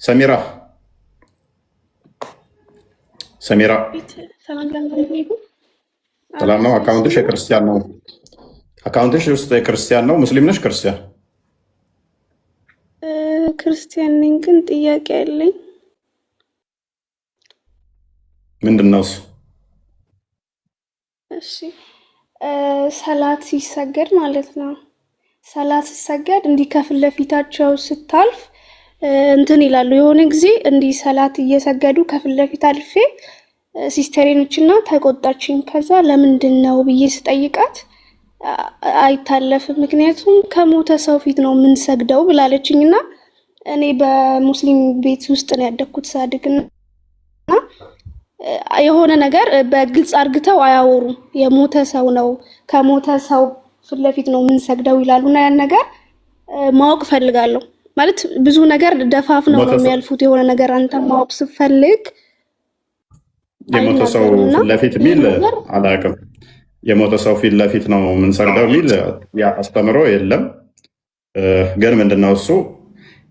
ሰሚራ ሰሚራ ሰላም ነው። አካውንትሽ የክርስቲያን ነው። አካውንትሽ ውስጥ የክርስቲያን ነው። ሙስሊም ነሽ? ክርስቲያን ክርስቲያን ነኝ፣ ግን ጥያቄ አለኝ። ምንድን ነው እሱ? እሺ ሰላት ሲሰገድ ማለት ነው። ሰላት ሲሰገድ እንዲህ ከፊት ለፊታቸው ስታልፍ እንትን ይላሉ። የሆነ ጊዜ እንዲህ ሰላት እየሰገዱ ከፊት ለፊት አልፌ ሲስተሬኖችና ተቆጣችኝ። ከዛ ለምንድን ነው ብዬ ስጠይቃት አይታለፍም፣ ምክንያቱም ከሞተ ሰው ፊት ነው የምንሰግደው ብላለችኝና እኔ በሙስሊም ቤት ውስጥ ነው ያደግኩት ሳድግና የሆነ ነገር በግልጽ አርግተው አያወሩም። የሞተ ሰው ነው ከሞተ ሰው ፊት ለፊት ነው የምንሰግደው ይላሉና ያን ነገር ማወቅ ፈልጋለሁ። ማለት ብዙ ነገር ደፋፍነው ነው የሚያልፉት። የሆነ ነገር አንተ ማወቅ ስትፈልግ የሞተ ሰው ፊት ለፊት ሚል አላውቅም። የሞተ ሰው ፊት ለፊት ነው የምንሰግደው ሚል አስተምሮ የለም። ግን ምንድነው እሱ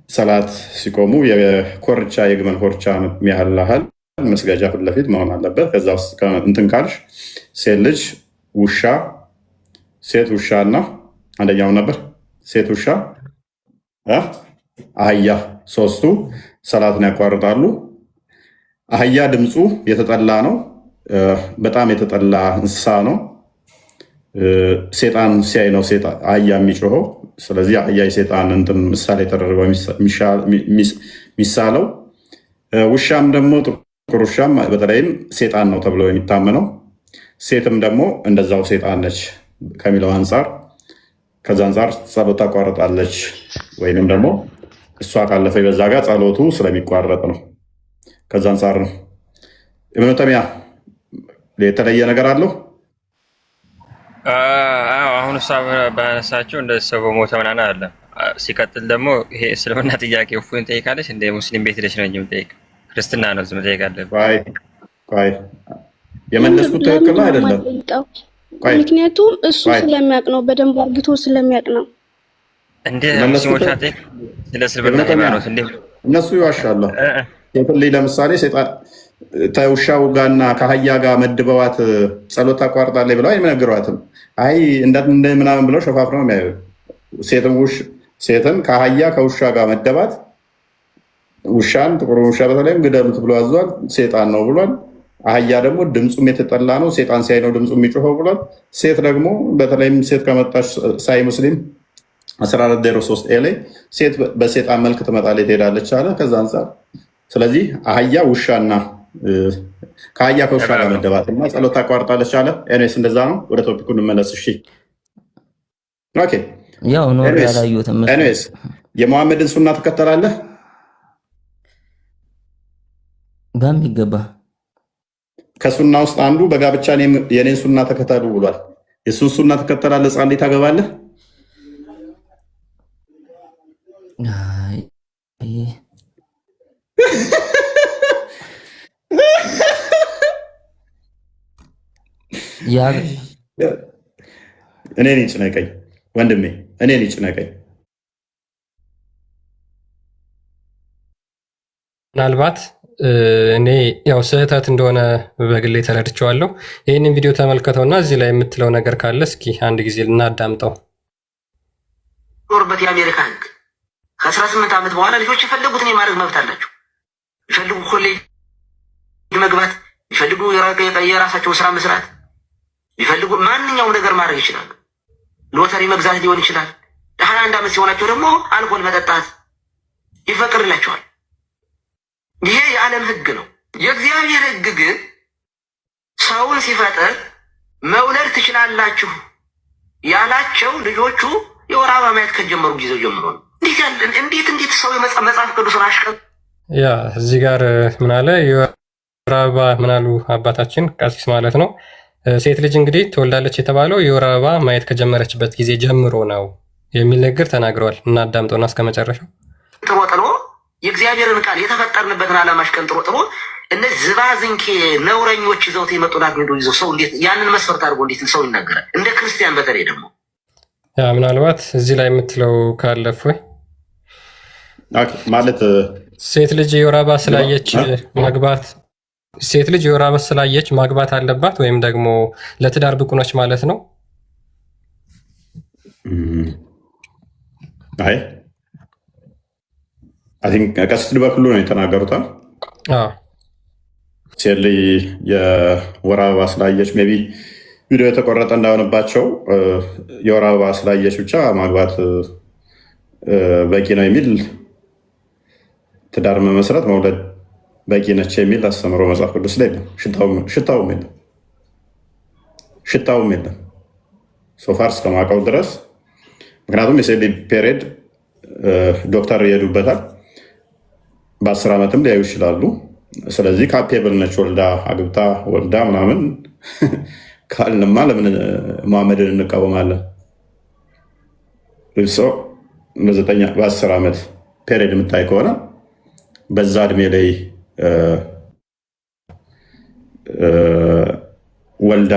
ሰላት ሲቆሙ የኮርቻ የግመል ኮርቻ ያህል መስገጃ ፊት ለፊት መሆን አለበት። ከዛ ውስጥ እንትን ካልሽ ሴት ልጅ ውሻ፣ ሴት ውሻ እና አንደኛው ነበር ሴት ውሻ አህያ፣ ሶስቱ ሰላትን ያቋርጣሉ። አህያ ድምፁ የተጠላ ነው፣ በጣም የተጠላ እንስሳ ነው። ሴጣን ሲያይ ነው አህያ የሚጮኸው። ስለዚህ አህያ የሴጣን እንትን ምሳሌ ተደርገው የሚሳለው። ውሻም ደግሞ ጥቁር ውሻም በተለይም ሴጣን ነው ተብሎ የሚታመነው። ሴትም ደግሞ እንደዛው ሴጣን ነች ከሚለው አንጻር ከዛ አንጻር ጸሎት ታቋርጣለች፣ ወይንም ደግሞ እሷ ካለፈ በዛ ጋር ጸሎቱ ስለሚቋረጥ ነው። ከዛ አንጻር ነው። ኢብኑ ተይሚያ የተለየ ነገር አለው? አሁን እሷ ባነሳቸው እንደ ሰው በሞተ ምናምን አለ። ሲቀጥል ደግሞ ይሄ እስልምና ጥያቄ እፉን ጠይቃለች። እንደ ሙስሊም ቤት ልጅ ነው እንጂ የምጠይቅ ክርስትና ነው ዝም ጠይቃለች። ቆይ የመለስኩት ትክክል አይደለም። ምክንያቱም እሱ ስለሚያውቅ ነው፣ በደንብ አርግቶ ስለሚያውቅ ነው። እንደ ሙስሊሞች አጠይቅ ስለ እስልምና ሃይማኖት እንደ እነሱ ይዋሻሉ። የፍልይ ለምሳሌ ተውሻው ጋርና ከአህያ ጋር መድበዋት ጸሎት ታቋርጣለች ብለው አይነግሯትም። አይ እንደ ምናምን ብለው ሸፋፍነው የሚያዩ ሴትን ከአህያ ከውሻ ጋር መደባት፣ ውሻን ጥቁር ውሻ በተለይም ግደሉት ብሎ አዟል። ሴጣን ነው ብሏል። አህያ ደግሞ ድምፁም የተጠላ ነው፣ ሴጣን ሲያይ ነው ድምፁ የሚጮኸው ብሏል። ሴት ደግሞ በተለይም ሴት ከመጣች ሳይ ሙስሊም 1403 ላይ ሴት በሴጣን መልክ ትመጣለች ትሄዳለች አለ። ከዛ አንጻር ስለዚህ አህያ ውሻና ከአህያ ከውሻ ጋር መደባት እና ጸሎት ታቋርጣለች አለ። ኤኒዌይስ እንደዛ ነው። ወደ ቶፒኩ እንመለስ። እሺ ኦኬ። ያው ነው ያላዩትም። ኤኒዌይስ የሙሐመድን ሱና ትከተላለህ? በሚገባ ከሱና ውስጥ አንዱ በጋብቻ የኔን ሱና ተከተሉ ብሏል። የሱን ሱና ትከተላለህ? ህፃን ልጅ ታገባለህ? እኔን ይጭነቀኝ ወንድሜ፣ እኔን ይጭነቀኝ። ምናልባት እኔ ያው ስህተት እንደሆነ በግሌ ተረድቼዋለሁ። ይህንን ቪዲዮ ተመልከተውና እዚህ ላይ የምትለው ነገር ካለ እስኪ አንድ ጊዜ ልናዳምጠው። ጦርበት የአሜሪካ ህግ ከ18 ዓመት በኋላ ልጆች የፈለጉትን የማድረግ መብት አላቸው። ይፈልጉ ኮሌጅ መግባት፣ ይፈልጉ የራሳቸውን ስራ መስራት፣ ይፈልጉ ማንኛውም ነገር ማድረግ ይችላሉ። ሎተሪ መግዛት ሊሆን ይችላል። 21 ዓመት ሲሆናቸው ደግሞ አልኮል መጠጣት ይፈቅድላቸዋል። ይሄ የዓለም ህግ ነው። የእግዚአብሔር ህግ ግን ሰውን ሲፈጥር መውለድ ትችላላችሁ ያላቸው ልጆቹ የወር አበባ ማየት ከጀመሩ ጊዜው ጀምሮ ነው። እንዴት ሰው መጽሐፍ ቅዱስን አሽቀ ያ እዚህ ጋር ምን አለ? የወር አበባ ምን አሉ አባታችን ቀሲስ ማለት ነው። ሴት ልጅ እንግዲህ ትወልዳለች የተባለው የወር አበባ ማየት ከጀመረችበት ጊዜ ጀምሮ ነው የሚል ነገር ተናግረዋል። እናዳምጠውና እስከ መጨረሻው ጥሮ የእግዚአብሔርን ቃል የተፈጠርንበትን ዓላማ አሽቀንጥሮ ጥሮ እነዚህ ዝባዝንኬ ነውረኞች ይዘውት የመጡናት ይዘው ሰው እንዴት ያንን መስፈርት አድርጎ እንዴት ሰው ይናገራል? እንደ ክርስቲያን በተለይ ደግሞ ያ ምናልባት እዚህ ላይ የምትለው ካለፍ ወይ ማለት ሴት ልጅ የወር አበባ ስላየች ማግባት ሴት ልጅ የወር አበባ ስላየች ማግባት አለባት ወይም ደግሞ ለትዳር ብቁ ነች ማለት ነው? አይ ቲንክ ቀሲስ በኩሉ ነው የተናገሩት። ሴት ልጅ የወር አበባ ስላየች ሜይ ቢ ቪዲዮ የተቆረጠ እንዳሆነባቸው የወር አበባ ስላየች ብቻ ማግባት በቂ ነው የሚል ትዳር መመስረት መውለድ በቂ ነች የሚል አስተምሮ መጽሐፍ ቅዱስ ላይ የለም። ሽታውም የለም ሶፋር እስከማውቀው ድረስ። ምክንያቱም የሴት ልጅ ፔሪየድ ዶክተር ይሄዱበታል፣ በ10 ዓመትም ሊያዩ ይችላሉ። ስለዚህ ካፔብል ነች ወልዳ አግብታ ወልዳ ምናምን ካልንማ ለምን መሐመድን እንቃወማለን? በ10 ዓመት ፔሪየድ የምታይ ከሆነ በዛ እድሜ ላይ ወልዳ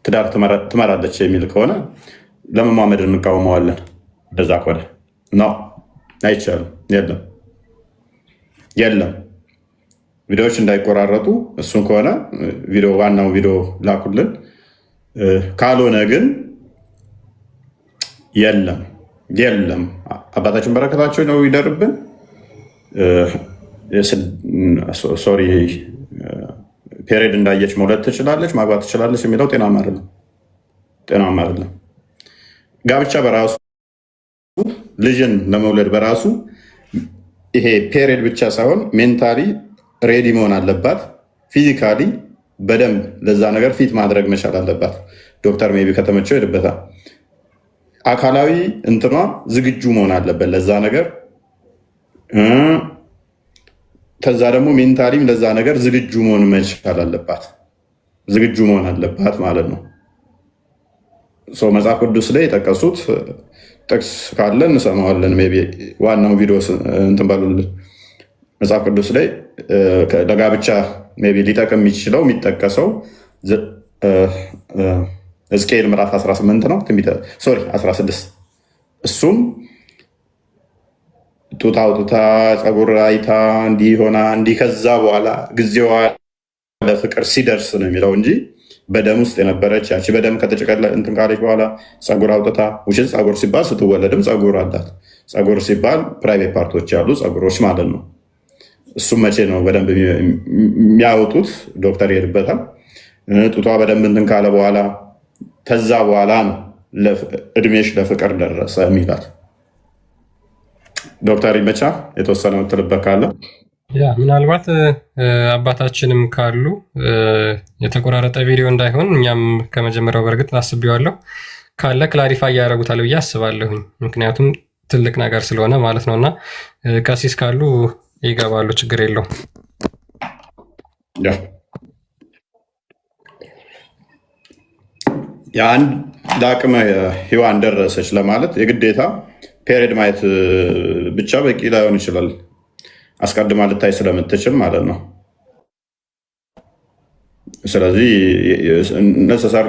ትዳር ትመራለች የሚል ከሆነ ለምን መሐመድን እንቃወመዋለን? እንደዛ ከሆነ ነው አይቻልም። የለም ቪዲዮዎች እንዳይቆራረጡ እሱን ከሆነ ዋናው ቪዲዮ ላኩልን። ካልሆነ ግን የለም። አባታችን በረከታቸው ነው ይደርብን። ሶሪ ፔሪየድ እንዳየች መውለድ ትችላለች ማግባት ትችላለች የሚለው ጤናማ አይደለም። ጋብቻ በራሱ ልጅን ለመውለድ በራሱ ይሄ ፔሪየድ ብቻ ሳይሆን ሜንታሊ ሬዲ መሆን አለባት። ፊዚካሊ በደንብ ለዛ ነገር ፊት ማድረግ መቻል አለባት። ዶክተር ሜይ ቢ ከተመቸው ይሄድበታል። አካላዊ እንትኗ ዝግጁ መሆን አለበት ለዛ ነገር። ከዛ ደግሞ ሜንታሊም ለዛ ነገር ዝግጁ መሆን መቻል አለባት ማለት ነው። መጽሐፍ ቅዱስ ላይ የጠቀሱት ጥቅስ ካለ እንሰማዋለን። ሜይ ቢ ዋናው ቪዲዮ እንትን በሉልን። መጽሐፍ ቅዱስ ላይ ለጋብቻ ሜይ ቢ ሊጠቅም የሚችለው የሚጠቀሰው ሕዝቅኤል ምዕራፍ 18 ነው። 16 እሱም ጡት አውጥታ ፀጉር አይታ እንዲህ ሆና እንዲህ ከዛ በኋላ ጊዜዋ ለፍቅር ሲደርስ ነው የሚለው እንጂ በደም ውስጥ የነበረች ያቺ በደም ከተጨቀለ እንትን ካለች በኋላ ፀጉር አውጥታ ውሽት ፀጉር ሲባል ስትወለድም ፀጉር አላት። ፀጉር ሲባል ፕራይቬት ፓርቶች ያሉ ፀጉሮች ማለት ነው። እሱም መቼ ነው በደንብ የሚያወጡት? ዶክተር ይሄድበታል። ጡቷ በደንብ እንትን ካለ በኋላ ከዛ በኋላ ነው እድሜሽ ለፍቅር ደረሰ የሚላት። ዶክተር ይመቻ የተወሰነ ምትልበት ካለ ምናልባት አባታችንም ካሉ የተቆራረጠ ቪዲዮ እንዳይሆን እኛም ከመጀመሪያው በእርግጥ አስቤዋለሁ ካለ ክላሪፋይ ያደረጉታል ብዬ አስባለሁኝ። ምክንያቱም ትልቅ ነገር ስለሆነ ማለት ነው። እና ቀሲስ ካሉ ይገባሉ፣ ችግር የለውም። የአንድ ለአቅመ ሔዋን ደረሰች ለማለት የግዴታ ፔሪየድ ማየት ብቻ በቂ ላይሆን ይችላል። አስቀድማ ልታይ ስለምትችል ማለት ነው። ስለዚህ ነሰሳሪ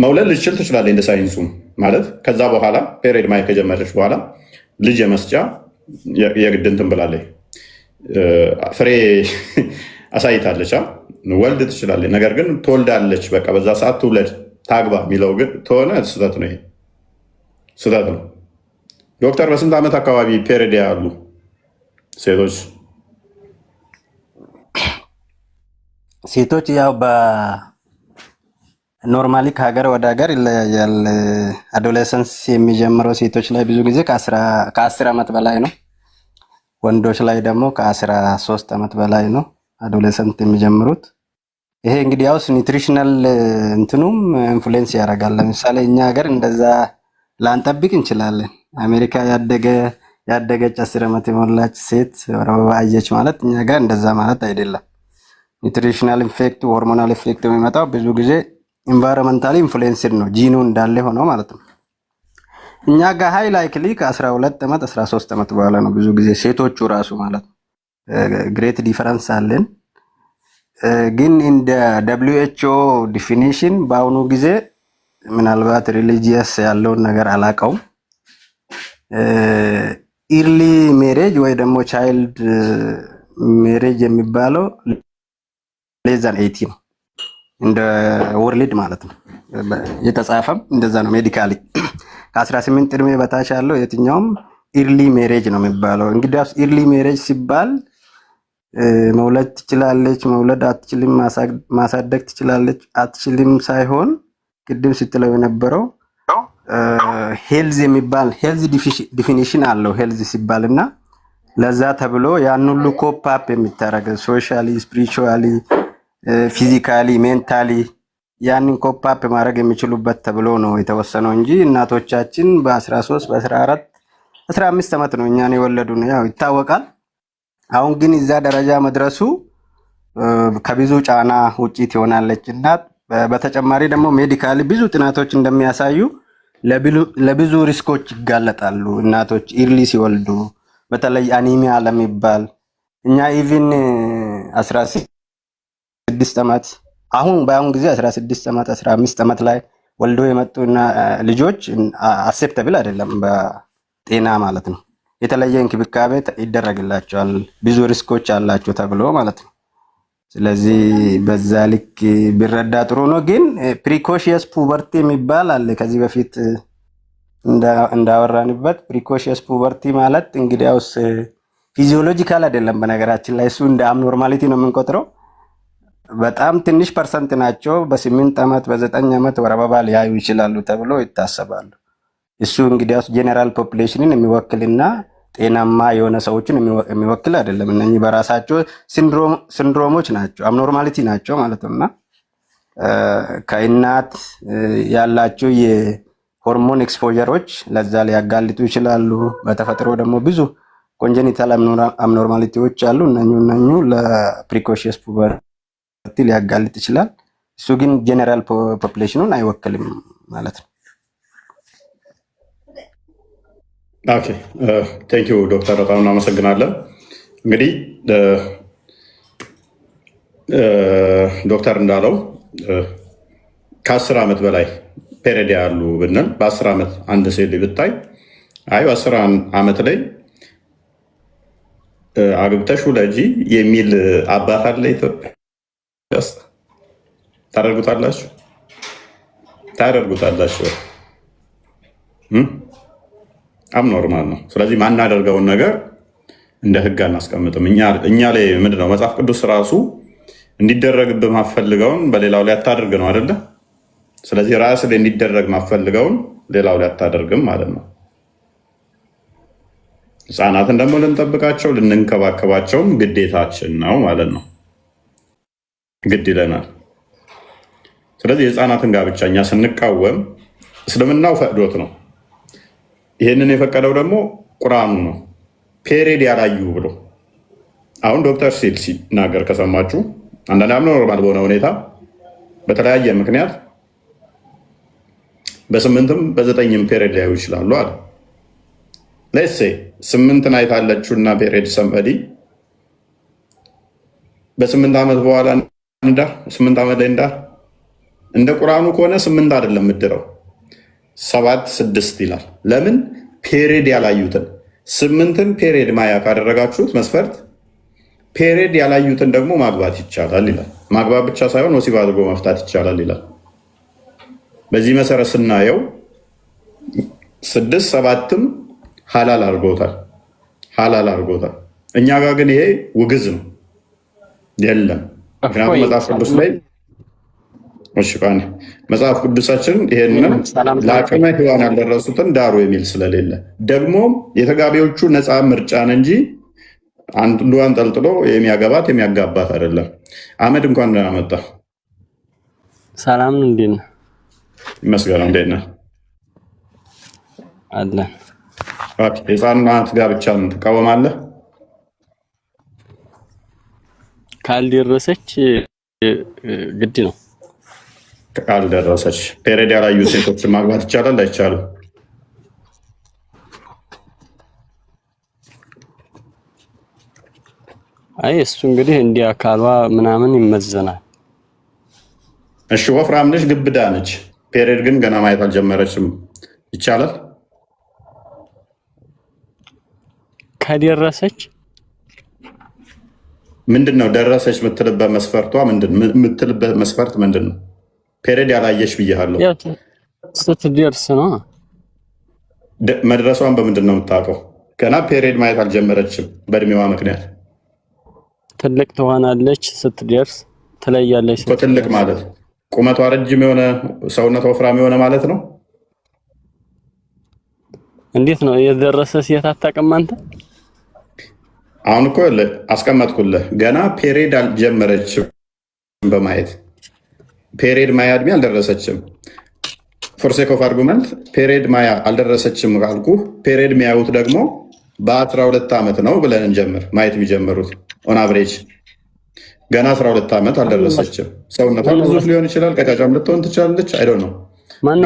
መውለድ ልችል ትችላለች እንደ ሳይንሱ ማለት። ከዛ በኋላ ፔሪየድ ማየት ከጀመረች በኋላ ልጅ የመስጫ የግድ እንትን ብላለች፣ ፍሬ አሳይታለች፣ ወልድ ትችላለች። ነገር ግን ትወልዳለች፣ በቃ በዛ ሰዓት ትውለድ ታግባ የሚለው ግን ተሆነ ስህተት ነው። ይሄ ስህተት ነው። ዶክተር በስንት ዓመት አካባቢ ፔሪየድ ያሉ ሴቶች ያው በኖርማሊ ከሀገር ወደ ሀገር ይለያያል። አዶሌሰንስ የሚጀምረው ሴቶች ላይ ብዙ ጊዜ ከ10 ዓመት በላይ ነው። ወንዶች ላይ ደግሞ ከ13 ዓመት በላይ ነው አዶሌሰንት የሚጀምሩት። ይሄ እንግዲህ ያውስ ኒውትሪሽናል እንትኑም ኢንፍሉዌንስ ያደርጋል። ለምሳሌ እኛ ሀገር እንደዛ ላንጠብቅ እንችላለን። አሜሪካ ያደገች 10 ዓመት የሞላች ሴት ወር አበባ አየች ማለት እኛ ጋር እንደዛ ማለት አይደለም። ኒውትሪሽናል ኢፌክት፣ ሆርሞናል ኢፌክት የሚመጣው ብዙ ጊዜ ኢንቫይሮንመንታሊ ኢንፍሉዌንስድ ነው፣ ጂኑ እንዳለ ሆኖ ማለት ነው። እኛ ጋር ሃይ ላይክሊ ከ12 ዓመት 13 ዓመት በኋላ ነው ብዙ ጊዜ ሴቶቹ ራሱ ማለት ነው። ግሬት ዲፈረንስ አለን። ግን እንደ WHO ዲፊኒሽን በአሁኑ ጊዜ ምናልባት ሪሊጂየስ ያለውን ነገር አላቀውም። ኢርሊ ሜሬጅ ወይ ደግሞ ቻይልድ ሜሬጅ የሚባለው ሌዛን 80 ነው እንደ ወርልድ ማለት ነው። የተጻፈም እንደዛ ነው ሜዲካሊ። ከ18 እድሜ በታች ያለው የትኛውም ኢርሊ ሜሬጅ ነው የሚባለው። እንግዲያውስ ኢርሊ ሜሬጅ ሲባል መውለድ ትችላለች፣ መውለድ አትችልም፣ ማሳደግ ትችላለች አትችልም ሳይሆን ቅድም ስትለው የነበረው ሄልዝ የሚባል ሄልዝ ዲፊኒሽን አለው። ሄልዝ ሲባል እና ለዛ ተብሎ ያን ሁሉ ኮፕ አፕ የሚታረግ ሶሻሊ፣ ስፒሪቹዋሊ፣ ፊዚካሊ፣ ሜንታሊ ያንን ኮፕ አፕ ማድረግ የሚችሉበት ተብሎ ነው የተወሰነው እንጂ እናቶቻችን በ13 በ14 15 ዓመት ነው እኛን የወለዱን ያው ይታወቃል። አሁን ግን እዛ ደረጃ መድረሱ ከብዙ ጫና ውጪ ትሆናለች እናት። በተጨማሪ ደግሞ ሜዲካሊ ብዙ ጥናቶች እንደሚያሳዩ ለብዙ ሪስኮች ይጋለጣሉ እናቶች ኢርሊ ሲወልዱ፣ በተለይ አኒሚያ ለሚባል እኛ ኢቭን 16 ዓመት በአሁን ጊዜ 16 ዓመት 15 ዓመት ላይ ወልዶ የመጡና ልጆች አክሴፕተብል አይደለም በጤና ማለት ነው። የተለየ እንክብካቤ ይደረግላቸዋል ብዙ ሪስኮች አላቸው ተብሎ ማለት ነው። ስለዚህ በዛ ልክ ቢረዳ ጥሩ ነው። ግን ፕሪኮሽየስ ፑበርቲ የሚባል አለ። ከዚህ በፊት እንዳወራንበት ፕሪኮሽየስ ፑበርቲ ማለት እንግዲያውስ ፊዚዮሎጂካል አይደለም። በነገራችን ላይ እሱ እንደ አብኖርማሊቲ ነው የምንቆጥረው። በጣም ትንሽ ፐርሰንት ናቸው። በ8 ዓመት በ9 ዓመት ወር አበባ ሊያዩ ይችላሉ ተብሎ ይታሰባሉ። እሱ እንግዲያውስ ጄኔራል ፖፑሌሽንን የሚወክልና ጤናማ የሆነ ሰዎችን የሚወክል አይደለም። እነኚህ በራሳቸው ሲንድሮሞች ናቸው፣ አብኖርማሊቲ ናቸው ማለት ነውና ከእናት ያላቸው የሆርሞን ኤክስፖዠሮች ለዛ ሊያጋልጡ ይችላሉ። በተፈጥሮ ደግሞ ብዙ ኮንጀኒታል አብኖርማሊቲዎች አሉ። እነኙ ለፕሪኮሽየስ ፑበርቲ ሊያጋልጥ ይችላል። እሱ ግን ጄኔራል ፖፑሌሽኑን አይወክልም ማለት ነው። ኦኬ ቴንክ ዩ ዶክተር፣ በጣም እናመሰግናለን። እንግዲህ ዶክተር እንዳለው ከ10 ዓመት በላይ ፔሬድ ያሉ ብንል በ10 ዓመት አንድ ሴት ብታይ በ10 ዓመት ላይ አግብተሽ ውለጂ የሚል አባት አለ ኢትዮጵያ ውስጥ። ታደርጉታላችሁ? አብኖርማል ነው። ስለዚህ ማናደርገውን ነገር እንደ ህግ አናስቀምጥም። እኛ ላይ ምንድነው መጽሐፍ ቅዱስ ራሱ እንዲደረግብህ ማፈልገውን በሌላው ላይ አታደርግ ነው አይደለ? ስለዚህ ራስ ላይ እንዲደረግ ማፈልገውን ሌላው ላይ አታደርግም ማለት ነው። ህፃናትን ደግሞ ልንጠብቃቸው ልንንከባከባቸውም ግዴታችን ነው ማለት ነው። ግድ ይለናል። ስለዚህ የህፃናትን ጋብቻ እኛ ስንቃወም እስልምናው ፈቅዶት ነው። ይህንን የፈቀደው ደግሞ ቁርአኑ ነው። ፔሬድ ያላዩ ብሎ አሁን ዶክተር ሲል ሲናገር ከሰማችሁ አንዳንድ አብኖርማል በሆነ ሁኔታ በተለያየ ምክንያት በ8ም በ9ም ፔሬድ ሊያዩ ይችላሉ አለ። ሌትስ ሴይ 8 ናይት አለችው እና ፔሬድ ሰንበዲ በ8 ዓመት በኋላ እንዳር 8 ዓመት ላይ እንዳር እንደ ቁርአኑ ከሆነ 8 አይደለም ምድረው 7 6 ይላል። ለምን? ፔሬድ ያላዩትን 8ን ፔሬድ ማያ ካደረጋችሁት መስፈርት ፔሬድ ያላዩትን ደግሞ ማግባት ይቻላል ይላል። ማግባት ብቻ ሳይሆን ወሲብ አድርጎ መፍታት ይቻላል ይላል። በዚህ መሰረት ስናየው 6 7ም ሀላል አድርጎታል። እኛ ጋር ግን ይሄ ውግዝ ነው የለም። ምክንያቱም መጽሐፍ ቅዱስ ላይ መጽሐፍ ቅዱሳችን ይሄንን ለአቅመ ሔዋን ያልደረሱትን ዳሩ የሚል ስለሌለ ደግሞም የተጋቢዎቹ ነፃ ምርጫን እንጂ አንዱ አንጠልጥሎ የሚያገባት የሚያጋባት አይደለም። አህመድ እንኳን ደህና መጣ። ሰላም ነው። እንዴት ነህ? ይመስገን። እንዴት ነህ? አለ። የህፃናት ጋብቻን ትቃወማለህ? ካልደረሰች ግድ ነው። ካልደረሰች ፔሬድ ያላዩ ሴቶችን ማግባት ይቻላል አይቻልም? አይ እሱ እንግዲህ እንዲህ አካሏ ምናምን ይመዘናል። እሺ ወፍራም ነች፣ ግብዳ ነች፣ ፔሬድ ግን ገና ማየት አልጀመረችም፣ ይቻላል? ከደረሰች ምንድን ነው ደረሰች የምትልበት መስፈርቷ የምትልበት መስፈርት ምንድን ነው? ፔሬድ ያላየሽ ብያለሁ። ስትደርስ ነው መድረሷን በምንድን ነው የምታውቀው? ገና ፔሬድ ማየት አልጀመረችም። በእድሜዋ ምክንያት ትልቅ ትሆናለች። ስትደርስ ትለያለች። ትልቅ ማለት ቁመቷ ረጅም የሆነ ሰውነቷ ወፍራም የሆነ ማለት ነው። እንዴት ነው የደረሰ ሴት አታውቅም አንተ? አሁን እኮ አስቀመጥኩልህ። ገና ፔሬድ አልጀመረችም በማየት ፔሬድ ማያ እድሜ አልደረሰችም። ፎር ሴክ ኦፍ አርጉመንት ፔሬድ ማያ አልደረሰችም ካልኩ ፔሬድ የሚያዩት ደግሞ በ12 ዓመት ነው ብለን እንጀምር። ማየት የሚጀምሩት ኦን አቨሬጅ ገና 12 ዓመት አልደረሰችም። ሰውነቷ ግዙፍ ሊሆን ይችላል፣ ቀጫጫም ልትሆን ትችላለች። አይዶ ነው ግን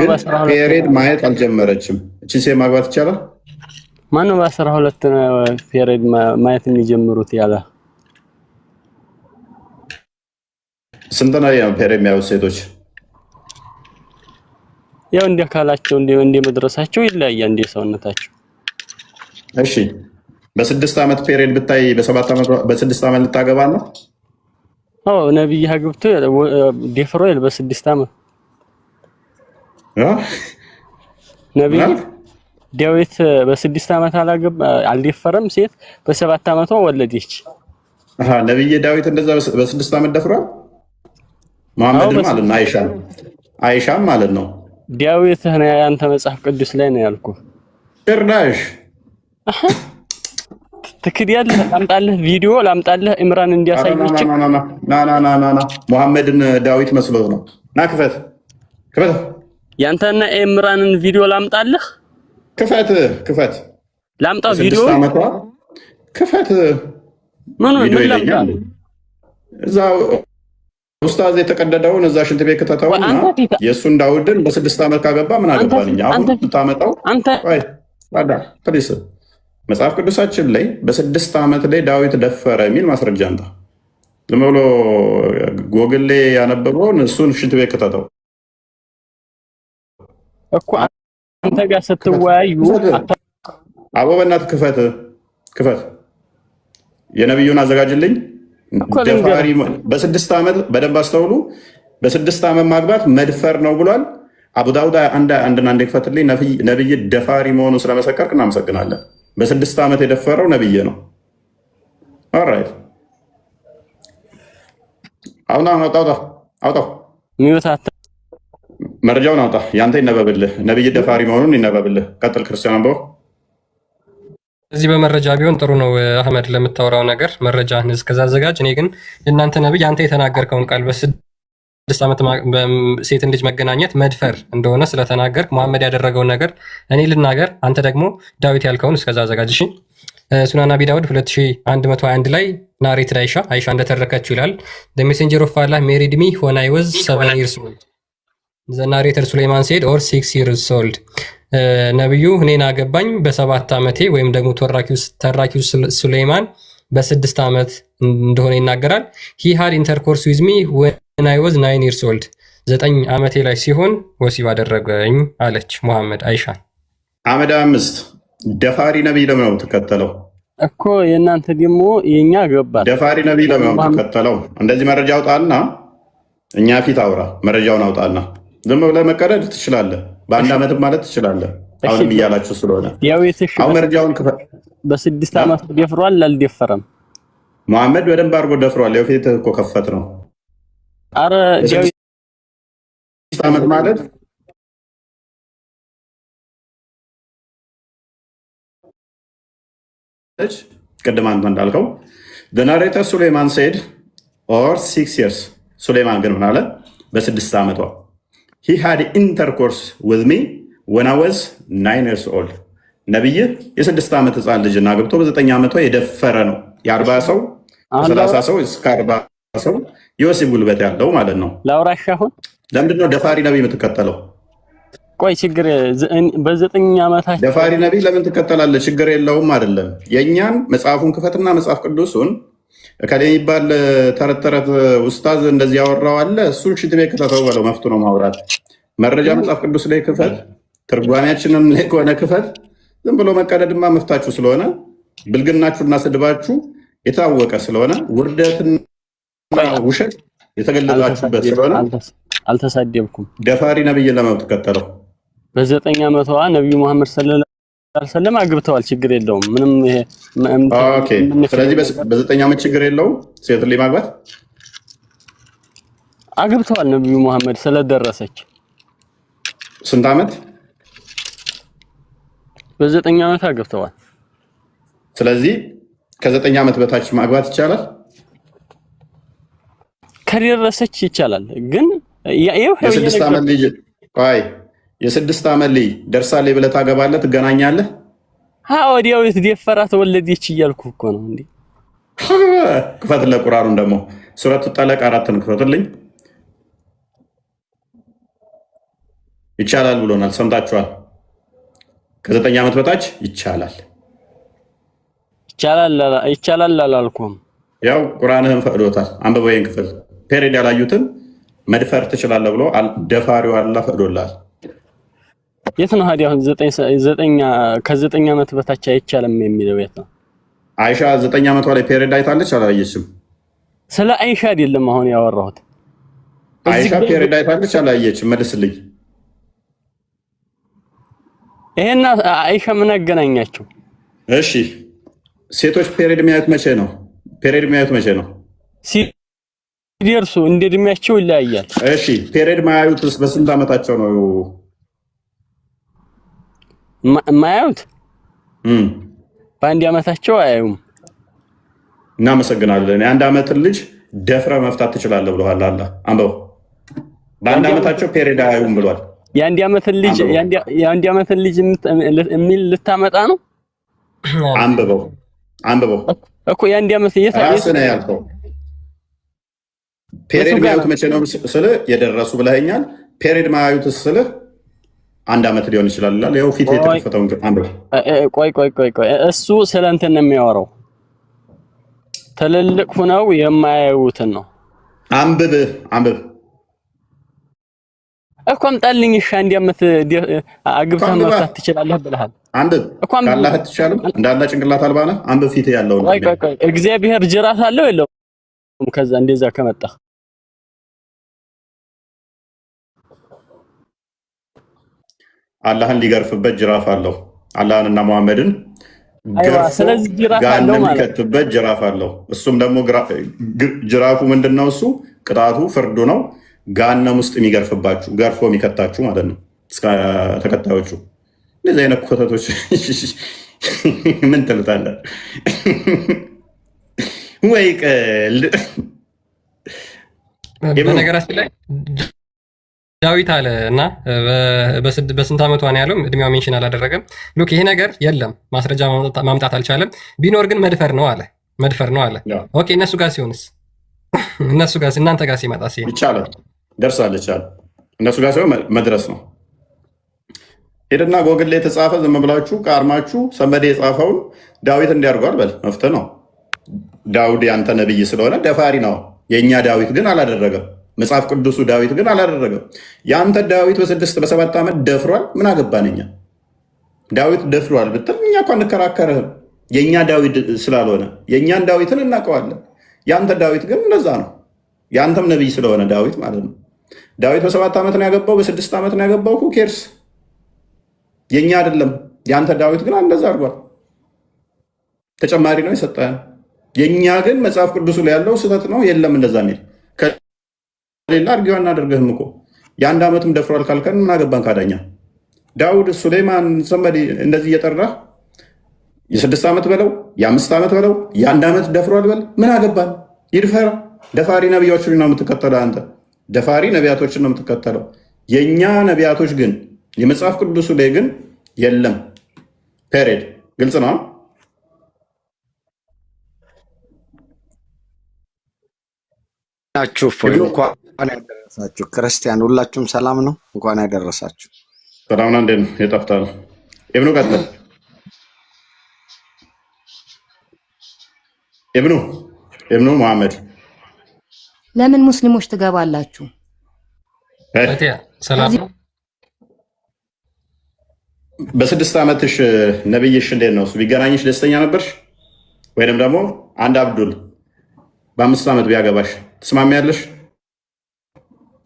ፔሬድ ማየት አልጀመረችም። እቺ ሴት ማግባት ይቻላል? ማነው በ12 ፔሬድ ማየት የሚጀምሩት ያለ? ስንት ነው ፔሬድ የሚያዩት ሴቶች? ያው እንደ አካላቸው እንደ መድረሳቸው ይለያያል፣ እንደ ሰውነታቸው። እሺ በ6 ዓመት ፔሬድ ብታይ በ6 ዓመት ልታገባ ነው? አዎ ነብይ አግብቶ ደፍሮ በ6 ዓመት ነብይ ዳዊት በ6 ዓመት አልደፈረም። ሴት በ7 ዓመቷ ወለደች። ነብይ ዳዊት እንደዛ በ6 ዓመት ደፍሯል። መሐመድ ማለት ነው። አይሻም ማለት ነው። ዳዊት ያንተ መጽሐፍ ቅዱስ ላይ ነው ያልኩህ። ጭራሽ ትክዲያለህ። ላምጣልህ ቪዲዮ ላምጣልህ ኢምራን እንዲያሳየች። ና መሐመድን ዳዊት መስሎት ነው። ና ክፈት ያንተና ኢምራንን ቪዲዮ ላምጣልህ። ክፈት ላምጣ ቪዲዮ ክፈት። ምን ላምጣ? እዛ ኡስታዝ የተቀደደውን እዛ ሽንት ቤት ከተተውና የእሱን ዳውድን በ6 ዓመት ካገባ ምን አገባኝ? አሁን ታመጣው አንተ ፕሊስ መጽሐፍ ቅዱሳችን ላይ በ6 ዓመት ላይ ዳዊት ደፈረ የሚል ማስረጃ እንታ። ዝም ብሎ ጎግል ላይ ያነበበውን እሱን ሽንት ቤት ከተተው እኮ አንተ ጋር ስትወያዩ አቦ በእናትህ ክፈት። የነብዩን አዘጋጅልኝ። ደፋሪ በ6 ዓመት በደንብ አስተውሉ። በ6 ዓመት ማግባት መድፈር ነው ብሏል አቡ ዳውድ። አንድ ክፈትልኝ። ነብይ ደፋሪ መሆኑ ስለመሰከርክ እናመሰግናለን። በ6 ዓመት የደፈረው ነብይ ነው። ኦልራይት አሁን አውጣው መረጃውን አውጣ። ያንተ ይነበብልህ። ነብይ ደፋሪ መሆኑን ይነበብልህ። ቀጥል ክርስቲያን አንበው። እዚህ በመረጃ ቢሆን ጥሩ ነው አህመድ፣ ለምታወራው ነገር መረጃ እስከዛ አዘጋጅ። እኔ ግን የእናንተ ነብይ አንተ የተናገርከውን ቃል በ6 ዓመት ሴትን ልጅ መገናኘት መድፈር እንደሆነ ስለተናገርክ መሐመድ ያደረገውን ነገር እኔ ልናገር፣ አንተ ደግሞ ዳዊት ያልከውን እስከዛ አዘጋጅ። እሺ ሱናን አቢ ዳውድ 2121 ላይ ናሬትድ አይሻ እንደተረከችው ይላል the messenger of Allah married me when I was 7 years old. the narrator ሱሌማን said or 6 years old. ነብዩ እኔን አገባኝ በ7 ዓመቴ ወይም ደግሞ ተራኪው ሱሌማን በ6 ዓመት እንደሆነ ይናገራል። he had intercourse with me when I was 9 years old. 9 ዓመቴ ላይ ሲሆን ወሲብ አደረገኝ አለች ሙሐመድ አይሻ። አመዳ 5 ደፋሪ ነብይ ለምን ነው የምትከተለው? እኮ የእናንተ ደግሞ የኛ ገባ ደፋሪ ነብይ ለምን ነው የምትከተለው? እንደዚህ መረጃ አውጣና እኛ ፊት አውራ። መረጃውን አውጣና ዝም ብለህ መቀደድ ትችላለህ። በ1 ዓመትም ማለት ትችላለህ። አሁንም እያላችሁ ስለሆነ አሁን መረጃውን በ6 ዓመት ደፍሯል አልደፈረም? መሐመድ በደንብ አድርጎ ደፍሯል። ያው ፊት እኮ ከፈት ነው። አረ 6 ዓመት ማለት ቅድም አንተ እንዳልከው the narrator ሱሌማን said or 6 years። ሱሌማን ግን ምን አለ? በ6 ዓመቷ he had intercourse with me when I was 9 years old። ነብይ የ6 ዓመት ህፃን ልጅና ገብቶ በ9 ዓመቷ የደፈረ ነው። የ40 ሰው 30 ሰው እስከ 40 ሰው የወሲብ ጉልበት ያለው ማለት ነው። ላውራሽ አሁን ለምንድን ነው ደፋሪ ነብይ የምትከተለው? ቆይ ችግር በ9 ዓመታችን ደፋሪ ነብይ ለምን ትከተላለህ? ችግር የለውም አይደለም። የእኛን መጽሐፉን ክፈትና መጽሐፍ ቅዱሱን ከሌ የሚባል ተረት ኡስታዝ እንደዚህ ያወራው አለ። እሱን ሽንት ቤት ከተተው በለው። መፍቱ ነው ማውራት። መረጃ መጽሐፍ ቅዱስ ላይ ክፈት፣ ትርጓሜያችንን ላይ ከሆነ ክፈት። ዝም ብሎ መቀደድማ መፍታችሁ ስለሆነ ብልግናችሁና ስድባችሁ የታወቀ ስለሆነ ውርደትና ውሸት የተገለጣችሁበት ስለሆነ አልተሳደብኩም። ደፋሪ ነብይን ለመብት ከተለው በ9 ዓመቷ ነብዩ መሐመድ ሰለላሁ ዐለይሂ ወሰለም አግብተዋል። ችግር የለውም ምንም። ይሄ ኦኬ። ስለዚህ በ9 ዓመት ችግር የለውም ሴት ልጅ ማግባት አግብተዋል። ነብዩ መሐመድ ስለደረሰች ስንት ዓመት? በ9 ዓመት አግብተዋል። ስለዚህ ከ9 ዓመት በታች ማግባት ይቻላል? ከደረሰች ይቻላል። ግን የ6 ዓመት ልጅ ቆይ የ6 ዓመት ልጅ ደርሳለች ብለህ ታገባለህ? ትገናኛለህ? ወዲያው የተደፈራ ተወለደች እያልኩ እኮ ነው እንዴ። ክፈትልህ ቁርአኑን ደግሞ ሱረቱ ጠለቅ 4ን ክፈትልኝ። ይቻላል ብሎናል። ሰምታችኋል። ከ9 ዓመት በታች ይቻላል። ይቻላል አላልኩም። ያው ቁርአንህን ፈቅዶታል። አንብበው ይሄን ክፍል። ፔሬድ ያላዩትን መድፈር ትችላለህ ብሎ ደፋሪው አላህ ፈቅዶላል። የት ነው ታዲያ አሁን ከ9 ዓመት በታች አይቻልም የሚለው የት ነው? አይሻ 9 ዓመቷ ላይ ፔሬድ አይታለች አላየችም? ስለ አይሻ አይደለም አሁን ያወራሁት። አይሻ ፔሬድ አይታለች አላየችም? መልስልኝ። ይሄና አይሻ ምን አገናኛቸው? እሺ ሴቶች ፔሬድ የሚያዩት መቼ ነው? ፔሬድ የሚያዩት መቼ ነው? ሲደርሱ እንደ እድሜያቸው ይለያያል። እሺ ፔሬድ ማያዩትስ በስንት ዓመታቸው ነው ማያዩት? በ1 ዓመታቸው አያዩም። እናመሰግናለን። የ1 ዓመትን ልጅ ደፍረ መፍታት ትችላለህ ብለዋል አላህ። አንበው። በ1 ዓመታቸው ፔሬድ አያዩም ብሏል። የ1 ዓመትን ልጅ የሚል ልታመጣ ነው? አንብበው እኮ የ1 ዓመት ራስህ ነው ያልከው። ፔሬድ ማያዩት መቼ ነው ስልህ የደረሱ ብለኸኛል። ፔሬድ ማያዩት ስልህ 1 ዓመት ሊሆን ይችላል ይላል። ያው ፊት የተከፈተውን አንብበው። ቆይ እሱ ስለ እንትን ነው የሚያወራው። ትልልቅ ሆነው የማያዩትን ነው። አንብብ እኮ አምጣልኝ። እሺ 1 ዓመት አግብተህ መፍታት ትችላለህ ብለሃል። አንብብ እኮ ካላህ አትቻልም። እንዳላ ጭንቅላት አልባ ነህ። አንብብ ፊት ያለው ነው። ቆይ እግዚአብሔር ጅራት አለው የለውም? ከዛ እንደዛ ከመጣ አላህን ሊገርፍበት ጅራፍ አለው። አላህንና ሙሐመድን ስለዚህ ጅራፍ አለው ማለት ሊከትበት ጅራፍ አለው። እሱም ደግሞ ጅራፉ ምንድነው? እሱ ቅጣቱ ፍርዱ ነው። ጋነም ውስጥ የሚገርፍባችሁ ገርፎ የሚከታችሁ ማለት ነው። እስከ ተከታዮቹ እንደዚህ አይነት ኮተቶች ምን ትልታለህ? ወይ በነገራችን ላይ ዳዊት አለ እና በስንት ዓመቷ ነው ያለው? እድሜዋ ሜንሽን አላደረገም። ሉክ ይሄ ነገር የለም ማስረጃ ማምጣት አልቻለም። ቢኖር ግን መድፈር ነው አለ። ኦኬ እነሱ ጋር ሲሆንስ? እናንተ ጋር ሲመጣ ይቻላል። ደርሳለች አለ። እነሱ ጋር ሲሆን መድረስ ነው። ሄድና ጎግል ላይ የተጻፈ ዝም ብላችሁ ከአርማችሁ ሰንበዴ የጻፈውን ዳዊት እንዲያርጓል በል መፍትሄ ነው። ዳውድ ያንተ ነብይ ስለሆነ ደፋሪ ነው። የእኛ ዳዊት ግን አላደረገም። መጽሐፍ ቅዱሱ ዳዊት ግን አላደረገም። ያንተ ዳዊት በ6 በ7 ዓመት ደፍሯል። ምን አገባን እኛ? ዳዊት ደፍሯል ብትል እኛ እኮ አንከራከርህም። የእኛ ዳዊት ስላልሆነ የእኛን ዳዊትን እናውቀዋለን። ያንተ ዳዊት ግን እንደዛ ነው። ያንተም ነብይ ስለሆነ ዳዊት ማለት ነው። ዳዊት በ7 ዓመት ነው ያገባው፣ በ6 ዓመት ነው ያገባው። ሁኬርስ የእኛ አይደለም። ያንተ ዳዊት ግን እንደዛ አድርጓል። ተጨማሪ ነው የሰጠን። የእኛ ግን መጽሐፍ ቅዱሱ ላይ ያለው ስህተት ነው። የለም እንደዛ ሚል ከሌላ አድርጌዋ እናደርግህም እኮ የ1 ዓመትም ደፍሯል ካልከን ምን አገባን ካዳኛ? ዳውድ ሱሌማን ሰንበዲ እንደዚህ እየጠራ የ6 ዓመት በለው የ5 ዓመት በለው የ1 ዓመት ደፍሯል በል ምን አገባን? ይድፈራ። ደፋሪ ነቢያቶችን ነው የምትከተለው አንተ። ደፋሪ ነቢያቶችን ነው የምትከተለው። የእኛ ነቢያቶች ግን የመጽሐፍ ቅዱሱ ላይ ግን የለም። ፔሬድ ግልጽ ነው። ናችሁ እንኳን ያደረሳችሁ ክርስቲያን ሁላችሁም ሰላም ነው። እንኳን ያደረሳችሁ። ሰላም ነው። እንዴት ነው? የጠፍታ ነው። ኢብኑ ቀጥል። ኢብኑ መሐመድ ለምን ሙስሊሞች ትገባላችሁ? በ6 ዓመትሽ ነብይሽ እንዴት ነው? እሱ ቢገናኝሽ ደስተኛ ነበርሽ? ወይንም ደግሞ አንድ አብዱል በ5 ዓመት ቢያገባሽ ትስማሚያለሽ?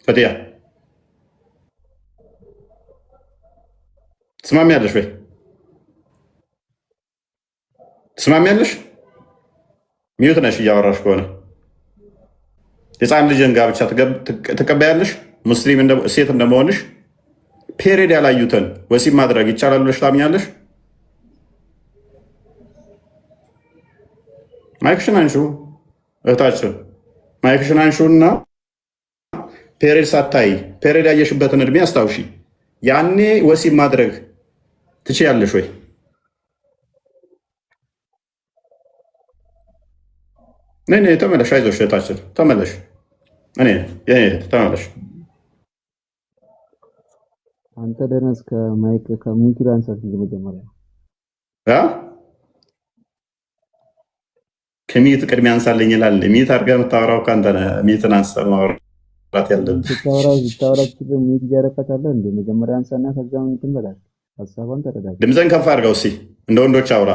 ፈቲያ ትስማሚያለሽ ወይ? ትስማሚያለሽ? ሚዩት ነሽ እያወራሽ ከሆነ። የህፃን ልጅን ጋብቻ ትቀበያለሽ? ሙስሊም ሴት እንደመሆንሽ ፔሬድ ያላዩትን ወሲብ ማድረግ ይቻላል ብለሽ ታምኛለሽ? ማይክሽን አንሹ እህታችን፣ ማይክሽን አንሹ እና ፔሬድ ሳታይ ፔሬድ ያየሽበትን እድሜ አስታውሺ። ያኔ ወሲብ ማድረግ ትችያለሽ ወይ? እኔ ተመለሽ፣ አይዞሽ እህታችን ተመለሽ። ተመለሽ። አንተ ደነስ ከማይክ ከሙንኪራ አንሳት መጀመሪያ ከሚት ቅድሚያ አንሳለኝ ይላል። ሚት አድርገህ የምታወራው ከአንተ ነህ። ሚትን አንስተህ ማውራት ያለብህ ስታወራ ሚት እያረፈታለ እንደ መጀመሪያ አንሳና ከዛ እንትን በላል። ሀሳቧን ተረዳች። ድምፅህን ከፍ አድርገው እስኪ እንደ ወንዶች አውራ፣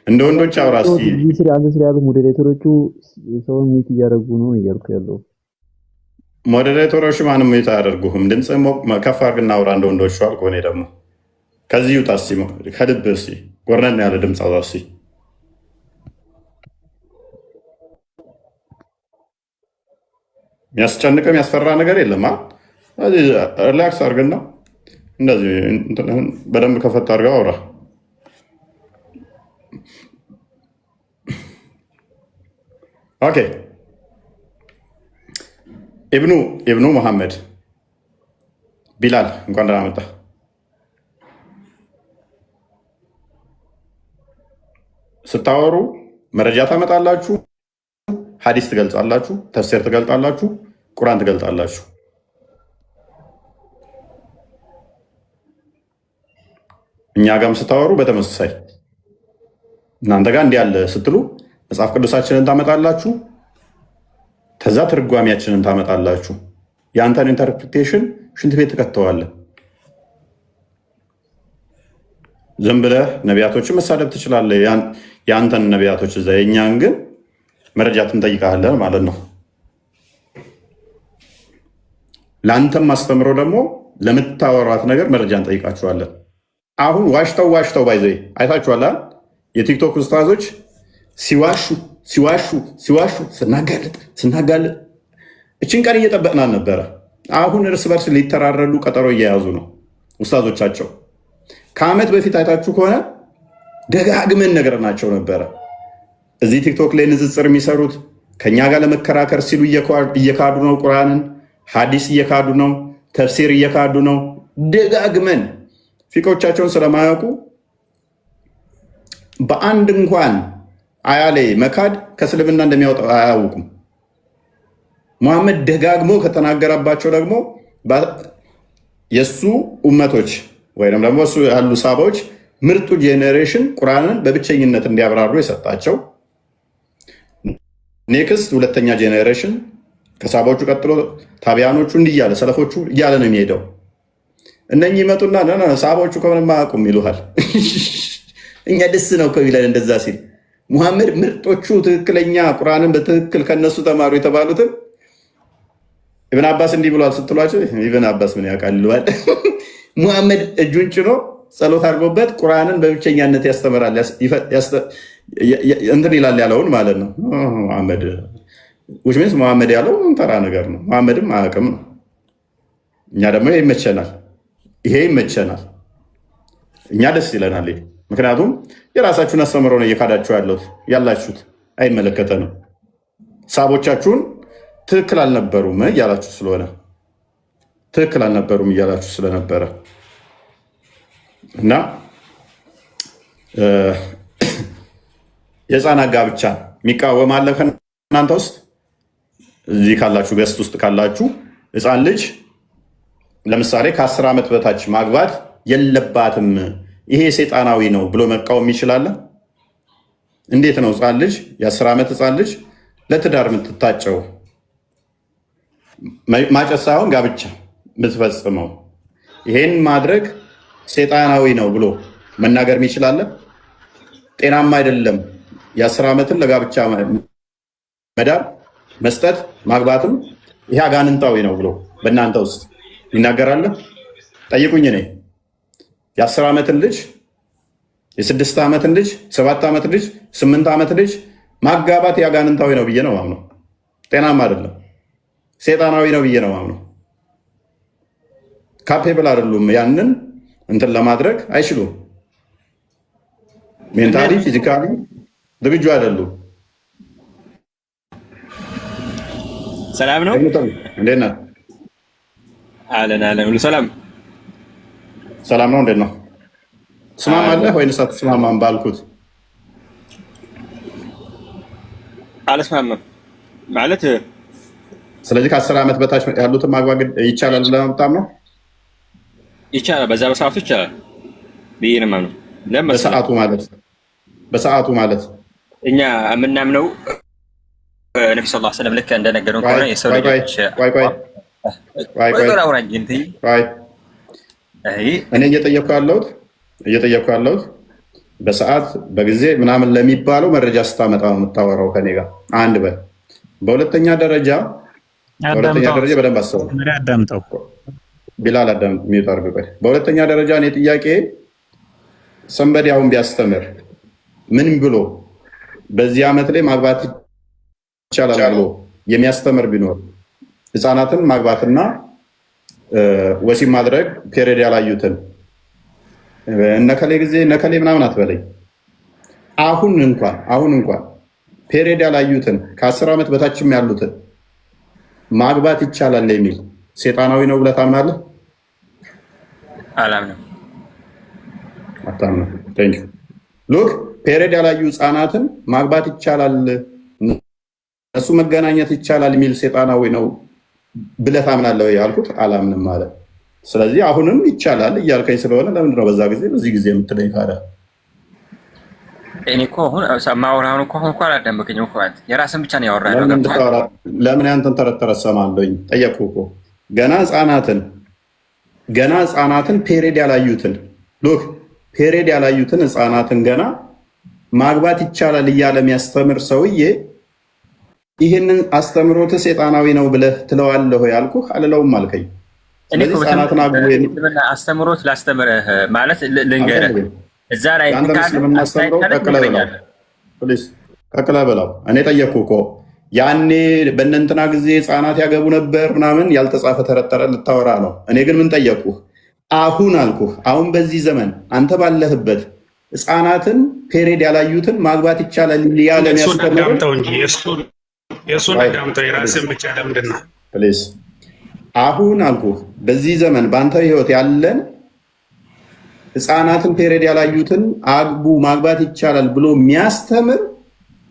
እንደ ወንዶች አውራ እስኪ። አንተ ስራ ያሉት ሞዴሬተሮቹ ሰውን ሚት እያደረጉ ነው እያልኩ ያለው። ሞዴሬተሮቹ ማንም ሚት አያደርጉህም። ድምፅህን ከፍ አድርግና አውራ እንደ ወንዶች አልኩ። እኔ ደግሞ ከዚህ ውጣ እስኪ፣ ከልብህ እስኪ ጎርነን ያለ ድምፅ አውጣ እስኪ። የሚያስጨንቅ የሚያስፈራ ነገር የለም። ሪላክስ አድርግና እንደዚህ በደንብ ከፈት አድርገው አውራ። ኦኬ። ኢብኑ መሐመድ ቢላል እንኳን ደህና መጣ። ስታወሩ መረጃ ታመጣላችሁ፣ ሐዲስ ትገልጻላችሁ፣ ተፍሲር ትገልጻላችሁ፣ ቁርአን ትገልጻላችሁ። እኛ ጋርም ስታወሩ በተመሳሳይ እናንተ ጋር እንዲህ ያለ ስትሉ መጽሐፍ ቅዱሳችንን ታመጣላችሁ፣ ከዛ ትርጓሚያችንን ታመጣላችሁ። የአንተን ኢንተርፕሪቴሽን ሽንት ቤት ትከተዋለህ። ዝም ብለህ ነቢያቶችን መሳደብ ትችላለህ፣ የአንተን ነቢያቶች እዛ፣ የእኛን ግን መረጃ ትንጠይቃለን ማለት ነው። ለአንተም አስተምሮ ደግሞ ለምታወሯት ነገር መረጃ እንጠይቃችኋለን። አሁን ዋሽተው ባይዘ አይታችኋል። የቲክቶክ ኡስታዞች ሲዋሹ ስናጋልጥ እችን ቀን እየጠበቅናል ነበረ። አሁን እርስ በርስ ሊተራረሉ ቀጠሮ እየያዙ ነው ኡስታዞቻቸው። ከዓመት በፊት አይታችሁ ከሆነ ደጋግመን ነግረናቸው ነበረ። እዚህ ቲክቶክ ላይ ንጽጽር የሚሰሩት ከኛ ጋር ለመከራከር ሲሉ እየካዱ ነው። ቁርአንን፣ ሐዲስ እየካዱ ነው። ተፍሲር እየካዱ ነው። ደጋግመን ፊቆቻቸውን ስለማያውቁ በአንድ እንኳን አያ ላይ መካድ ከእስልምና እንደሚያወጣው አያውቁም። ሙሐመድ ደጋግሞ ከተናገረባቸው ደግሞ የእሱ ኡመቶች ወይም ደግሞ እሱ ያሉ ሳባዎች ምርጡ ጄኔሬሽን ቁርአንን በብቸኝነት እንዲያብራሩ የሰጣቸው፣ ኔክስት ሁለተኛ ጄኔሬሽን ከሳባዎቹ ቀጥሎ ታቢያኖቹ እንዲያለ ሰለፎቹ እያለ ነው የሚሄደው። እነኚህ ይመጡና ሳባዎቹ ከምንም አያውቁም ይሉሃል። እኛ ደስ ነው እኮ ይለን እንደዛ ሲል። ሙሐመድ ምርጦቹ ትክክለኛ ቁርአንን በትክክል ከነሱ ተማሩ የተባሉትን ኢብን አባስ እንዲህ ብሏል ስትሏቸው ኢብን አባስ ምን ያውቃል ይለዋል። ሙሐመድ እጁን ጭኖ ጸሎት አድርጎበት ቁርአንን በብቸኛነት ያስተምራል እንትን ይላል ያለውን ማለት ነው። ሙሐመድ ያለው ተራ ነገር ነው። ሙሐመድም አያውቅም ነው። እኛ ደግሞ ይሄ ይመቸናል። እኛ ደስ ይለናል። ምክንያቱም የራሳችሁን አስተምሮ ነው እየካዳችሁ ያላችሁት። አይመለከተንም። ሳቦቻችሁን ትክክል አልነበሩም እያላችሁ ስለነበረ እና የህፃናት ጋብቻ የሚቃወም አለ ከእናንተ ውስጥ? እዚህ ካላችሁ ገስት ውስጥ ካላችሁ ህፃን ልጅ ለምሳሌ ከ10 ዓመት በታች ማግባት የለባትም ይሄ ሰይጣናዊ ነው ብሎ መቃወም ይችላል? እንዴት ነው ህፃን ልጅ የ10 ዓመት ህፃን ልጅ ለትዳር የምትታጨው? ማጨት ሳይሆን ጋብቻ የምትፈጽመው ይሄን ማድረግ ሰይጣናዊ ነው ብሎ መናገር ይችላል? ጤናማ አይደለም። የ10 ዓመትን ለጋብቻ መዳር መስጠት ማግባትም ይሄ አጋንንታዊ ነው ብሎ በእናንተ ውስጥ ይናገራል? ጠይቁኝ። እኔ የ10 ዓመትን ልጅ የ6 ዓመትን ልጅ 7 ዓመት ልጅ 8 ዓመት ልጅ ማጋባት ያጋንንታዊ ነው ብዬ ነው ማምነው። ጤናማ አይደለም፣ ሴጣናዊ ነው ብዬ ነው ማምነው። ካፔብል አይደሉም፣ ያንን እንትን ለማድረግ አይችሉም። ሜንታሊ ፊዚካሊ ዝግጁ አይደሉም። ሰላም ነው። እንዴት ነህ? አለን አለን፣ ሁሉ ሰላም ሰላም ነው። እንዴት ነው? ትስማማለህ ወይንስ አትስማማም ባልኩት? አልስማማም ማለት። ስለዚህ ከ10 ዓመት በታች ያሉትን ማግባት ይቻላል ለማምጣም ነው። ይቻላል፣ በዛ በሰዓቱ ይቻላል ብዬ ነው የማምነው። በሰዓቱ ማለት እኛ የምናምነው ነቢ ስ ሰለም ልክ እንደነገሩን ከሆነ የሰው ልጆች እኔ እየጠየኩ ያለሁት በሰዓት በጊዜ ምናምን ለሚባለው መረጃ ስታመጣ ነው የምታወራው ከኔ ጋር። አንድ በል። በሁለተኛ ደረጃ በደንብ አስበው ቢላል አዳም ሚዩት አድርገህ። በሁለተኛ ደረጃ እኔ ጥያቄ ሰንበዲ አሁን ቢያስተምር ምን ብሎ በዚህ ዓመት ላይ ማግባት ይቻላል ብሎ የሚያስተምር ቢኖር ህፃናትን ማግባትና ወሲብ ማድረግ ፔሬድ ያላዩትን እነከሌ ጊዜ እነከሌ ምናምን አትበለኝ። አሁን እንኳን ፔሬድ ያላዩትን ከ10 ዓመት በታችም ያሉትን ማግባት ይቻላል የሚል ሴጣናዊ ነው ብለህ ታምናለህ? አላምንም። አታምንም? ቴንክ ዩ ሉክ ፔሬድ ያላዩ ህፃናትን ማግባት ይቻላል፣ እሱ መገናኘት ይቻላል የሚል ሴጣናዊ ነው ብለህ ታምናለህ ያልኩት አላምንም ማለት። ስለዚህ አሁንም ይቻላል እያልከኝ ስለሆነ ለምንድን ነው በዛ ጊዜ በዚህ ጊዜ የምትለኝ ታዲያ? እኔ እኮ አሁን ማውራውን እኮ አላዳመከኝም እኮ አንተ የራስን ብቻ ነው ያወራኸው። ለምን ያንተን ተረት ሰማለሁኝ? ጠየቅኩህ እኮ ገና ህፃናትን ፔሬድ ያላዩትን ሉክ ፔሬድ ያላዩትን ህፃናትን ገና ማግባት ይቻላል እያለ የሚያስተምር ሰውዬ ይህንን አስተምሮት ሴጣናዊ ነው ብለህ ትለዋለህ ያልኩህ አልለውም አልከኝ። ስለዚህ ህፃናትን አግቡ አስተምሮት ላስተምርህ ማለት ልንገርህ እዛ ላይ ቀቅለ በላው። እኔ ጠየቅኩህ እኮ ያኔ በእነንትና ጊዜ ህፃናት ያገቡ ነበር ምናምን ያልተጻፈ ተረጠረ ልታወራ ነው። እኔ ግን ምን ጠየቅኩህ? አሁን አልኩህ። አሁን በዚህ ዘመን አንተ ባለህበት ህፃናትን ፔሬድ ያላዩትን ማግባት ይቻላል ያለ አሁን አልኩህ በዚህ ዘመን በአንተ ህይወት ያለን ህፃናትን ፔሬድ ያላዩትን አግቡ ማግባት ይቻላል ብሎ የሚያስተምር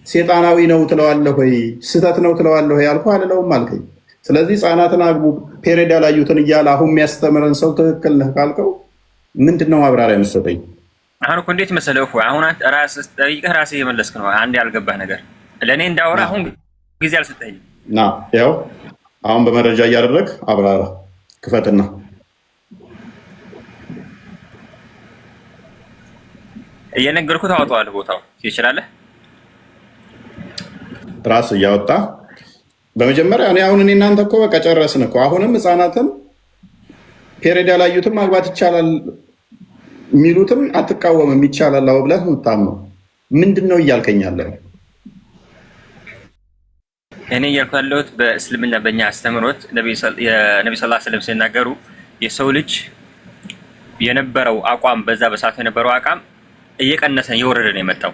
ሴጣናዊ ነው ትለዋለህ ወይ? ስህተት ነው ትለዋለህ ወይ? አልኩህ አልለውም አልከኝ። ስለዚህ ህፃናትን አግቡ ፔሬድ ያላዩትን እያለ አሁን የሚያስተምረን ሰው ትክክል ነህ ካልከው ምንድነው ማብራሪያ የምትሰጠኝ? አሁን እኮ እንዴት መሰለህ እኮ አሁን ራስህ ጠይቀህ ራስህ እየመለስክ ነው። አንድ ያልገባህ ነገር ለእኔ እንዳወራ አሁን ጊዜ አልሰጠኝም። ና ያው አሁን በመረጃ እያደረግ አብራራ ክፈትና እየነገርኩህ ታወጣዋለህ። ቦታው ትችላለህ ራስ እያወጣ በመጀመሪያ እኔ አሁን እናንተ እኮ በቃ ጨረስን እኮ። አሁንም ህፃናትን ፔሬድ ያላዩትም ማግባት ይቻላል የሚሉትም አትቃወምም። ይቻላል አዎ ብለህ የምታምነው ምንድን ነው እያልከኝ ያለህ? እኔ እያልኩ ያለሁት በእስልምና በእኛ አስተምሮት የነቢ ስ ሰለም ሲናገሩ የሰው ልጅ የነበረው አቋም በዛ በሰዓቱ የነበረው አቋም እየቀነሰ እየወረደ ነው የመጣው።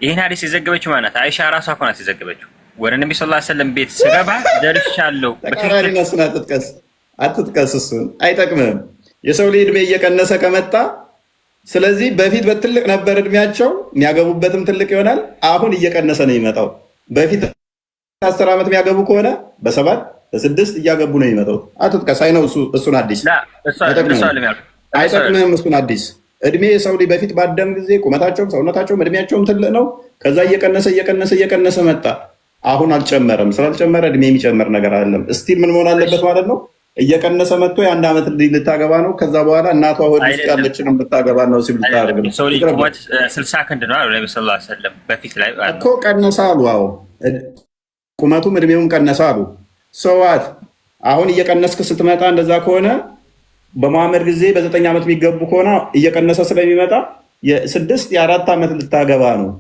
ይህን ሀዲስ የዘገበችው ማናት? አይሻ ራሷ እኮ ናት የዘገበችው። ወደ ነቢ ስ ሰለም ቤት ስገባ ደርሻለሁ። አትጥቀስ፣ እሱን አይጠቅምም። የሰው ልጅ እድሜ እየቀነሰ ከመጣ ስለዚህ በፊት በትልቅ ነበር እድሜያቸው የሚያገቡበትም ትልቅ ይሆናል። አሁን እየቀነሰ ነው የሚመጣው። በፊት 10 ዓመት የሚያገቡ ከሆነ በ7 በ6 እያገቡ ነው የሚመጣው። አትጥቀስ። አይ ነው እሱን አዲስ አይጠቅምህም። እሱን አዲስ እድሜ የሰው ልጅ በፊት ባደም ጊዜ ቁመታቸውም ሰውነታቸውም እድሜያቸውም ትልቅ ነው። ከዛ እየቀነሰ መጣ። አሁን አልጨመረም። ስላልጨመረ እድሜ የሚጨምር ነገር አይደለም። እስቲል ምን መሆን አለበት ማለት ነው? እየቀነሰ መጥቶ የአንድ ዓመት ልታገባ ነው። ከዛ በኋላ እናቷ ሆድ ውስጥ ያለችን ልታገባ ነው ሲል ልታደርግ ነው። ሰው ልጅ ቁመት 60 ክንድ ነው አሉ ነብዩ ሰለላሁ ዐለይሂ ወሰለም በፊት ላይ እኮ ቀነሰ አሉ። አዎ ቁመቱም እድሜውም ቀነሰ አሉ። ሰዋት አሁን እየቀነስክ ስትመጣ እንደዛ ከሆነ በመሐመድ ጊዜ በ9 ዓመት የሚገቡ ከሆነ እየቀነሰ ስለሚመጣ የ6 የ4 ዓመት ልታገባ ነው።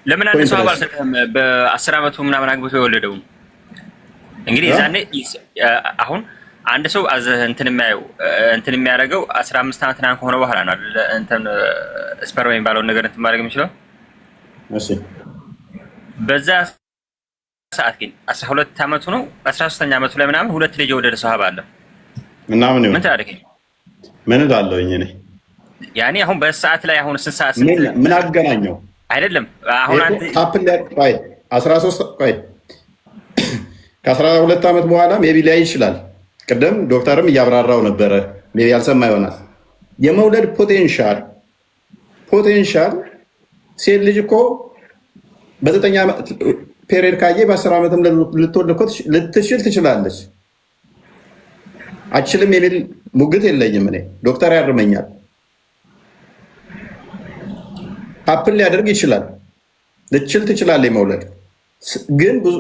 ለምን አንድ ሰው አልሰጠህም? በ10 ዓመቱ ምናምን አግብቶ የወለደው እንግዲህ ዛኔ አሁን አንድ ሰው እንትን የሚያደርገው 15 ዓመት ምናምን ከሆነ በኋላ ነው እንትን ስፐርም የሚባለውን ነገር እንትን ማድረግ የሚችለው። እሺ በዛ ሰዓት ግን 12 ዓመቱ ነው 13ኛ ዓመቱ ላይ ምናምን 2 ልጅ የወለደ ሰሃባ አለ እና ምን ታደርገኝ ምን እላለሁኝ እኔ ያኔ አሁን በሰዓት ላይ አሁን ስንት ሰዓት ምን አገናኘው? አይደለም አሁን አንተ ታፕል ላይ 13 ቆይ ከ12 ዓመት በኋላ ሜቢ ላይ ይችላል። ቅድም ዶክተርም እያብራራው ነበረ፣ ሜቢ ያልሰማ ይሆናል። የመውለድ ፖቴንሻል ሴት ልጅ እኮ በ9 ዓመት ፔሪድ ካየ በ10 ዓመትም ልትወልድ እኮ ልትችል ትችላለች። አችልም የሚል ሙግት የለኝም እኔ። ዶክተር ያርመኛል። ሀፕል ሊያደርግ ይችላል፣ ልችል ትችላለች መውለድ። ግን ብዙ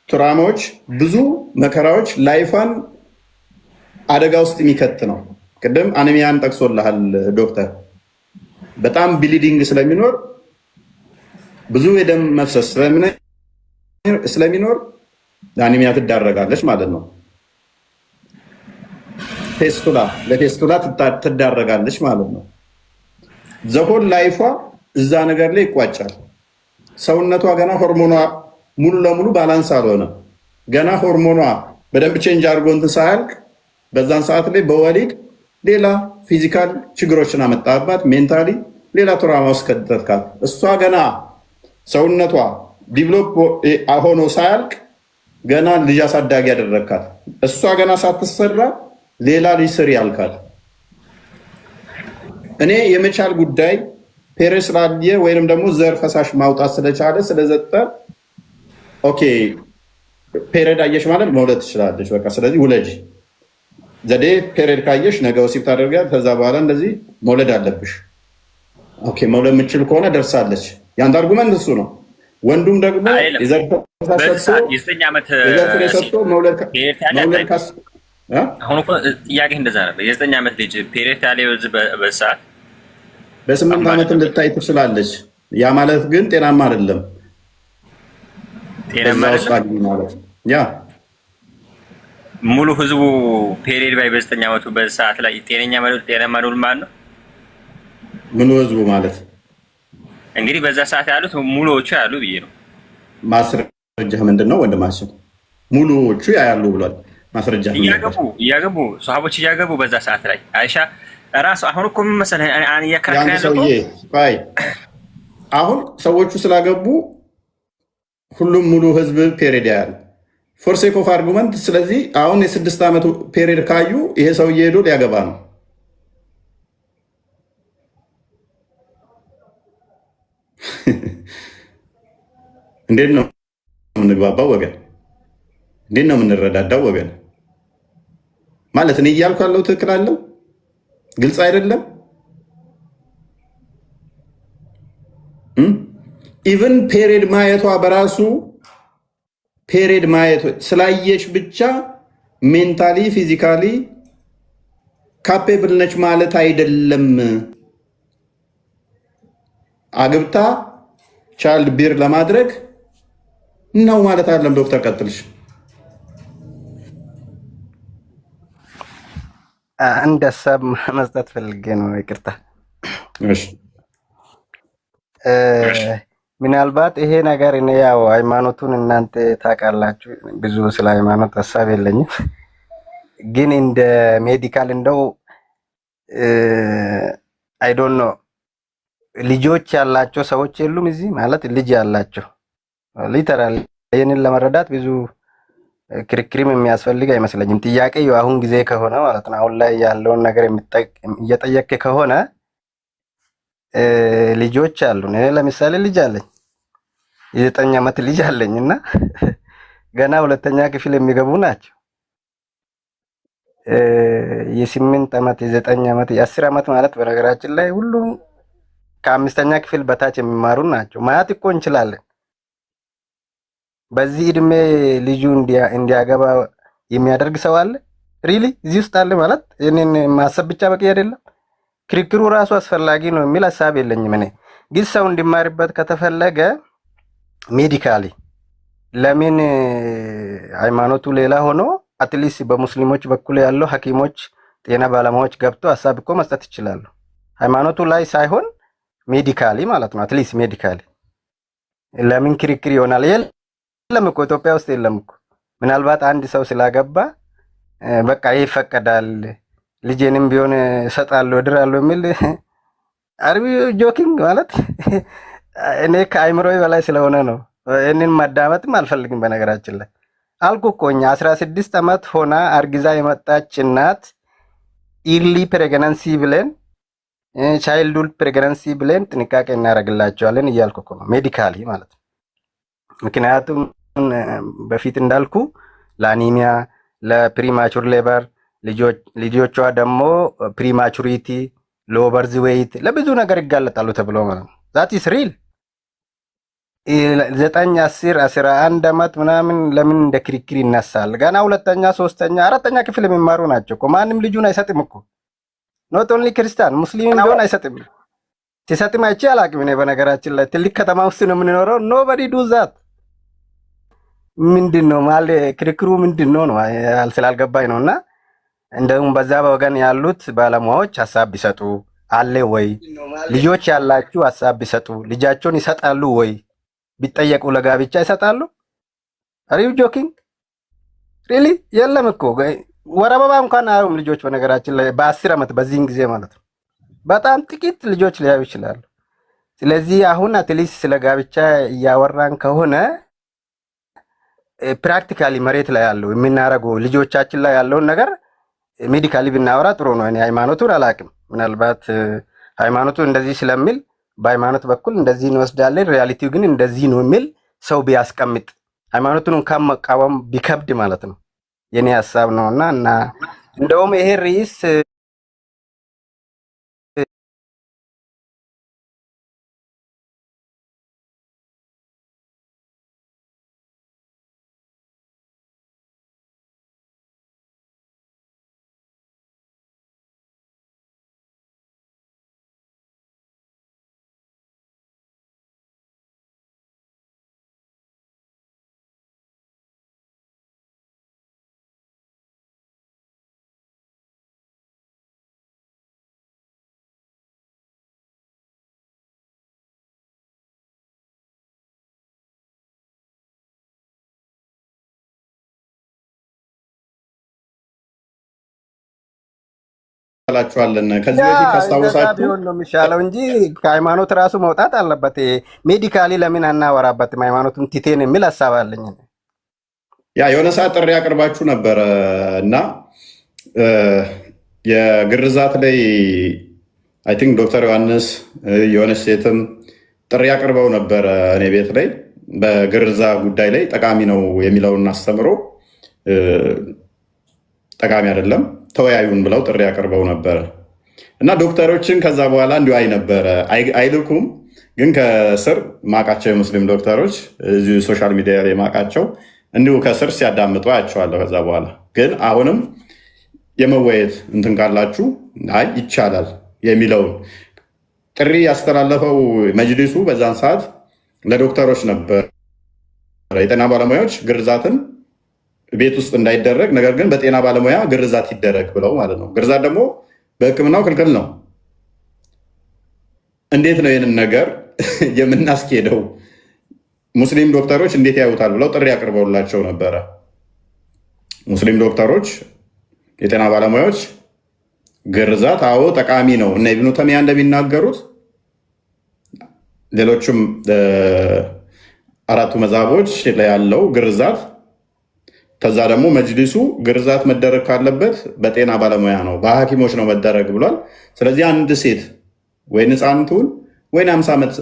ትራማዎች፣ ብዙ መከራዎች ላይፏን አደጋ ውስጥ የሚከት ነው። ቅድም አኒሚያን ጠቅሶልሃል ዶክተር። በጣም ብሊዲንግ ስለሚኖር ብዙ የደም መፍሰስ ስለሚኖር ለአኒሚያ ትዳረጋለች ማለት ነው። ለቴስቱላ ትዳረጋለች ማለት ነው። ዘሆን ላይፏ እዛ ነገር ላይ ይቋጫል። ሰውነቷ ገና ሆርሞኗ ሙሉ ለሙሉ ባላንስ አልሆነ። ገና ሆርሞኗ በደንብ ቼንጅ አድርጎ እንትን ሳያልቅ በዛን ሰዓት ላይ በወሊድ ሌላ ፊዚካል ችግሮችን አመጣባት። ሜንታሊ ሌላ ትራውማ ውስጥ ከተትካት። እሷ ገና ሰውነቷ ዲቨሎፕ ሆኖ ሳያልቅ ገና ልጅ አሳዳጊ ያደረግካት። እሷ ገና ሳትሰራ ሌላ ልጅ ስሪ ያልካት። እኔ የመቻል ጉዳይ ፔሬድ ስላየ ወይንም ደግሞ ዘር ፈሳሽ ማውጣት ስለቻለ ስለዘጠ ኦኬ ፔሬድ አየሽ ማለት መውለድ ትችላለች። በቃ ስለዚህ ውለጅ። ዘዴ ፔሬድ ካየሽ ነገ ወሲብ ታደርጋለች። ከዛ በኋላ እንደዚህ መውለድ አለብሽ። ኦኬ መውለድ የምችል ከሆነ ደርሳለች። ያንተ አርጉመንት እሱ ነው። ወንዱም ደግሞ የዘር ፈሳሽ ሰጥቶ መውለድ አሁን እኮ ጥያቄ እንደዛ ነበር። የ9 ዓመት ልጅ ፔሬድ ያለ በሰዓት በ8 ዓመትም ልታይ ትችላለች። ያ ማለት ግን ጤናማ አይደለም። ጤናማ ማለት ያ ሙሉ ህዝቡ ፔሬድ ባይ በ9 ዓመቱ በሰዓት ላይ ጤነኛ ማለት ጤናማ ነው ማለት ነው። ሙሉ ህዝቡ ማለት እንግዲህ በዛ ሰዓት ያሉት ሙሉዎቹ ያሉ ብዬ ነው። ማስረጃ ምንድን ነው ወንድማችን? ሙሉዎቹ ያያሉ ብሏል። ማስረጃ እያገቡ ሰሃቦች እያገቡ በዛ ሰዓት ላይ አይሻ ራሱ አሁን እኮ ምን መሰለህ አሁን ሰዎቹ ስላገቡ ሁሉም ሙሉ ህዝብ ፔሬድ ያያል ፎር ሴክ ኦፍ አርጉመንት። ስለዚህ አሁን የ6 ዓመቱ ፔሬድ ካዩ ይሄ ሰውዬ ሄዶ ሊያገባ ነው። እንዴት ነው የምንግባባው ወገን? እንዴት ነው የምንረዳዳው ወገን? ማለት እኔ እያልኩ ያለው ትክክል አለው? ግልጽ አይደለም? ኢቭን ፔሬድ ማየቷ በራሱ ፔሬድ ማየቷ ስላየች ብቻ ሜንታሊ ፊዚካሊ ካፔብል ነች ማለት አይደለም። አግብታ ቻይልድ ቢር ለማድረግ ነው ማለት አይደለም። ዶክተር ቀጥልሽ። አንድ ሀሳብ መስጠት ፈልጌ ነው። ይቅርታ። ምናልባት ይሄ ነገር እኔ ያው ሃይማኖቱን እናንተ ታውቃላችሁ፣ ብዙ ስለ ሃይማኖት ሀሳብ የለኝም። ግን እንደ ሜዲካል እንደው አይ ዶንት ኖ ልጆች ያላቸው ሰዎች የሉም እዚህ ማለት ልጅ ያላቸው ሊተራሊ ይህንን ለመረዳት ብዙ ክርክርም የሚያስፈልግ አይመስለኝም። ጥያቄ አሁን ጊዜ ከሆነ ማለት ነው አሁን ላይ ያለውን ነገር እየጠየቅ ከሆነ ልጆች አሉን። እኔ ለምሳሌ ልጅ አለኝ፣ የ9 ዓመት ልጅ አለኝ እና ገና 2ኛ ክፍል የሚገቡ ናቸው። የ8 ዓመት የ9 ዓመት የ10 ዓመት ማለት በነገራችን ላይ ሁሉም ከአምስተኛ ክፍል በታች የሚማሩ ናቸው። ማየት እኮ እንችላለን። በዚህ እድሜ ልጁ እንዲያገባ የሚያደርግ ሰው አለ? ሪሊ እዚህ ውስጥ አለ ማለት እኔን ማሰብ ብቻ በቂ አይደለም። ክርክሩ ራሱ አስፈላጊ ነው የሚል ሀሳብ የለኝም። እኔ ግን ሰው እንዲማርበት ከተፈለገ ሜዲካሊ ለምን ሃይማኖቱ ሌላ ሆኖ አትሊስት በሙስሊሞች በኩል ያለው ሐኪሞች ጤና ባለሙያዎች ገብቶ ሀሳብ እኮ መስጠት ይችላሉ። ሃይማኖቱ ላይ ሳይሆን ሜዲካሊ ማለት ነው። አትሊስት ሜዲካሊ ለምን ክርክር ይሆናል? የለም እኮ ኢትዮጵያ ውስጥ የለም እኮ። ምናልባት አንድ ሰው ስላገባ በቃ ይፈቀዳል ልጄንም ቢሆን እሰጣለሁ እድራለሁ የሚል አርቢ ጆኪንግ ማለት እኔ ከአይምሮዬ በላይ ስለሆነ ነው። እኔን ማዳመጥም አልፈልግም። በነገራችን ላይ አልኩ እኮ እኛ 16 ዓመት ሆና አርግዛ የመጣች እናት ኢርሊ ፕሬግናንሲ ብለን ቻይልድሁድ ፕሬግናንሲ ብለን ጥንቃቄ እናደርግላቸዋለን እያልኩ እኮ ነው፣ ሜዲካሊ ማለት ነው። ምክንያቱም በፊት እንዳልኩ ለአኒሚያ፣ ለፕሪማቹር ሌበር ልጆቿ ደግሞ ፕሪማቹሪቲ፣ ሎ በርዝ ዌይት ለብዙ ነገር ይጋለጣሉ ተብሎ ማለት ነው። ዛት ኢስ ሪል 9 10 11 ዓመት ምናምን ለምን እንደ ክርክር ይነሳል? ገና ሁለተኛ ሶስተኛ አራተኛ ክፍል የሚማሩ ናቸው እኮ። ማንም ልጁን አይሰጥም እኮ ኖት ኦንሊ ክርስቲያን ሙስሊም ቢሆን አይሰጥም። ሲሰጥም አይቼ አላቅም። እኔ በነገራችን ላይ ትልቅ ከተማ ውስጥ ነው የምንኖረው። ኖበዲ ዱ ዛት። ምንድን ነው ማለት ክርክሩ ምንድን ነው ነው ስላልገባኝ ነው። እና እንደውም በዛ በወገን ያሉት ባለሙያዎች ሀሳብ ቢሰጡ አለ ወይ? ልጆች ያላችሁ ሀሳብ ቢሰጡ ልጃቸውን ይሰጣሉ ወይ? ቢጠየቁ ለጋብቻ ይሰጣሉ? አሪው ጆኪንግ ሪሊ? የለም እኮ ወር አበባ እንኳን አያዩም ልጆች በነገራችን ላይ በ10 ዓመት በዚህን ጊዜ ማለት ነው። በጣም ጥቂት ልጆች ሊያዩ ይችላሉ። ስለዚህ አሁን አትሊስት ስለ ጋብቻ እያወራን ከሆነ ፕራክቲካሊ መሬት ላይ ያለው የምናረገው ልጆቻችን ላይ ያለውን ነገር ሜዲካሊ ብናወራ ጥሩ ነው። እኔ ሃይማኖቱን አላቅም። ምናልባት ሃይማኖቱ እንደዚህ ስለሚል በሃይማኖት በኩል እንደዚህ እንወስዳለን፣ ሪያሊቲው ግን እንደዚህ ነው የሚል ሰው ቢያስቀምጥ ሃይማኖቱን እንኳን መቃወም ቢከብድ ማለት ነው የኔ ሀሳብ ነውና እና እንደውም ይሄ ርዕስ ላችኋለን ከዚህ በፊት ካስታወሳችሁ ነው የሚሻለው እንጂ ከሃይማኖት ራሱ መውጣት አለበት። ሜዲካሊ ለምን አናወራበትም? ሃይማኖቱን ቲቴን የሚል ሀሳብ አለኝ። ያ የሆነ ሰዓት ጥሪ ያቀርባችሁ ነበረ እና የግርዛት ላይ አይ ቲንክ ዶክተር ዮሐንስ የሆነች ሴትም ጥሪ ያቀርበው ነበረ እኔ ቤት ላይ በግርዛ ጉዳይ ላይ ጠቃሚ ነው የሚለውን አስተምሮ ጠቃሚ አይደለም ተወያዩን ብለው ጥሪ ያቀርበው ነበረ እና ዶክተሮችን ከዛ በኋላ እንዲሁ ነበረ አይልኩም፣ ግን ከስር ማቃቸው የሙስሊም ዶክተሮች እዚሁ ሶሻል ሚዲያ ላይ ማቃቸው እንዲሁ ከስር ሲያዳምጡ አያቸዋለሁ። ከዛ በኋላ ግን አሁንም የመወየት እንትን ካላችሁ አይ ይቻላል የሚለውን ጥሪ ያስተላለፈው መጅሊሱ በዛን ሰዓት ለዶክተሮች ነበር። የጤና ባለሙያዎች ግርዛትን ቤት ውስጥ እንዳይደረግ ነገር ግን በጤና ባለሙያ ግርዛት ይደረግ ብለው ማለት ነው። ግርዛት ደግሞ በሕክምናው ክልክል ነው። እንዴት ነው ይህንን ነገር የምናስኬደው? ሙስሊም ዶክተሮች እንዴት ያዩታል ብለው ጥሪ አቅርበውላቸው ነበረ። ሙስሊም ዶክተሮች፣ የጤና ባለሙያዎች ግርዛት አዎ ጠቃሚ ነው እነ ኢብኑ ተሚያ እንደሚናገሩት ሌሎችም አራቱ መዛቦች ላይ ያለው ግርዛት ከዛ ደግሞ መጅሊሱ ግርዛት መደረግ ካለበት በጤና ባለሙያ ነው በሐኪሞች ነው መደረግ ብሏል። ስለዚህ አንድ ሴት ወይ ሕፃን ትሁን ወይ 50 ዓመት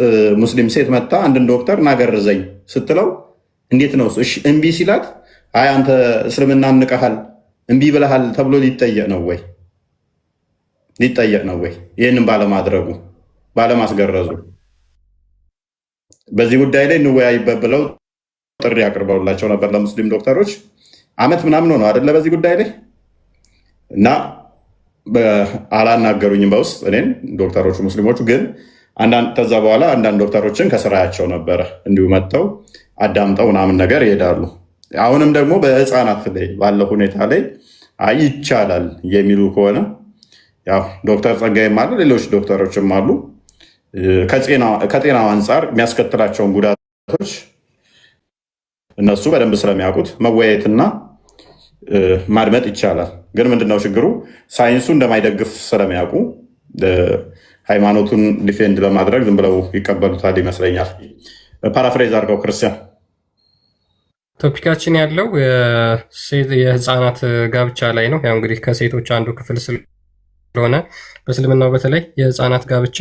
ሙስሊም ሴት መታ አንድን ዶክተር ናገርዘኝ ስትለው እንዴት ነው እሺ እምቢ ሲላት አይ አንተ እስልምና ንቀሃል እምቢ ብለሃል ተብሎ ሊጠየቅ ነው ወይ? ሊጠየቅ ነው ወይ? ይህንን ባለማድረጉ ባለማስገረዙ በዚህ ጉዳይ ላይ እንወያይበት ብለው ጥሪ አቅርበውላቸው ነበር ለሙስሊም ዶክተሮች። አመት ምናምን ሆነው አይደለ በዚህ ጉዳይ ላይ እና አላናገሩኝም በውስጥ እኔን ዶክተሮቹ ሙስሊሞቹ። ግን ከዛ በኋላ አንዳንድ ዶክተሮችን ከስራያቸው ነበረ እንዲሁ መጥተው አዳምጠው ምናምን ነገር ይሄዳሉ። አሁንም ደግሞ በህፃናት ላይ ባለው ሁኔታ ላይ ይቻላል የሚሉ ከሆነ ያው ዶክተር ጸጋይም አሉ፣ ሌሎች ዶክተሮችም አሉ። ከጤናው አንጻር የሚያስከትላቸውን ጉዳቶች እነሱ በደንብ ስለሚያውቁት መወያየትና ማድመጥ ይቻላል። ግን ምንድነው ችግሩ? ሳይንሱ እንደማይደግፍ ስለሚያውቁ ሃይማኖቱን ዲፌንድ ለማድረግ ዝም ብለው ይቀበሉታል ይመስለኛል። ፓራፍሬዝ አድርገው ክርስቲያን። ቶፒካችን ያለው የህፃናት ጋብቻ ላይ ነው። ያው እንግዲህ ከሴቶች አንዱ ክፍል ስለሆነ በእስልምናው በተለይ የህፃናት ጋብቻ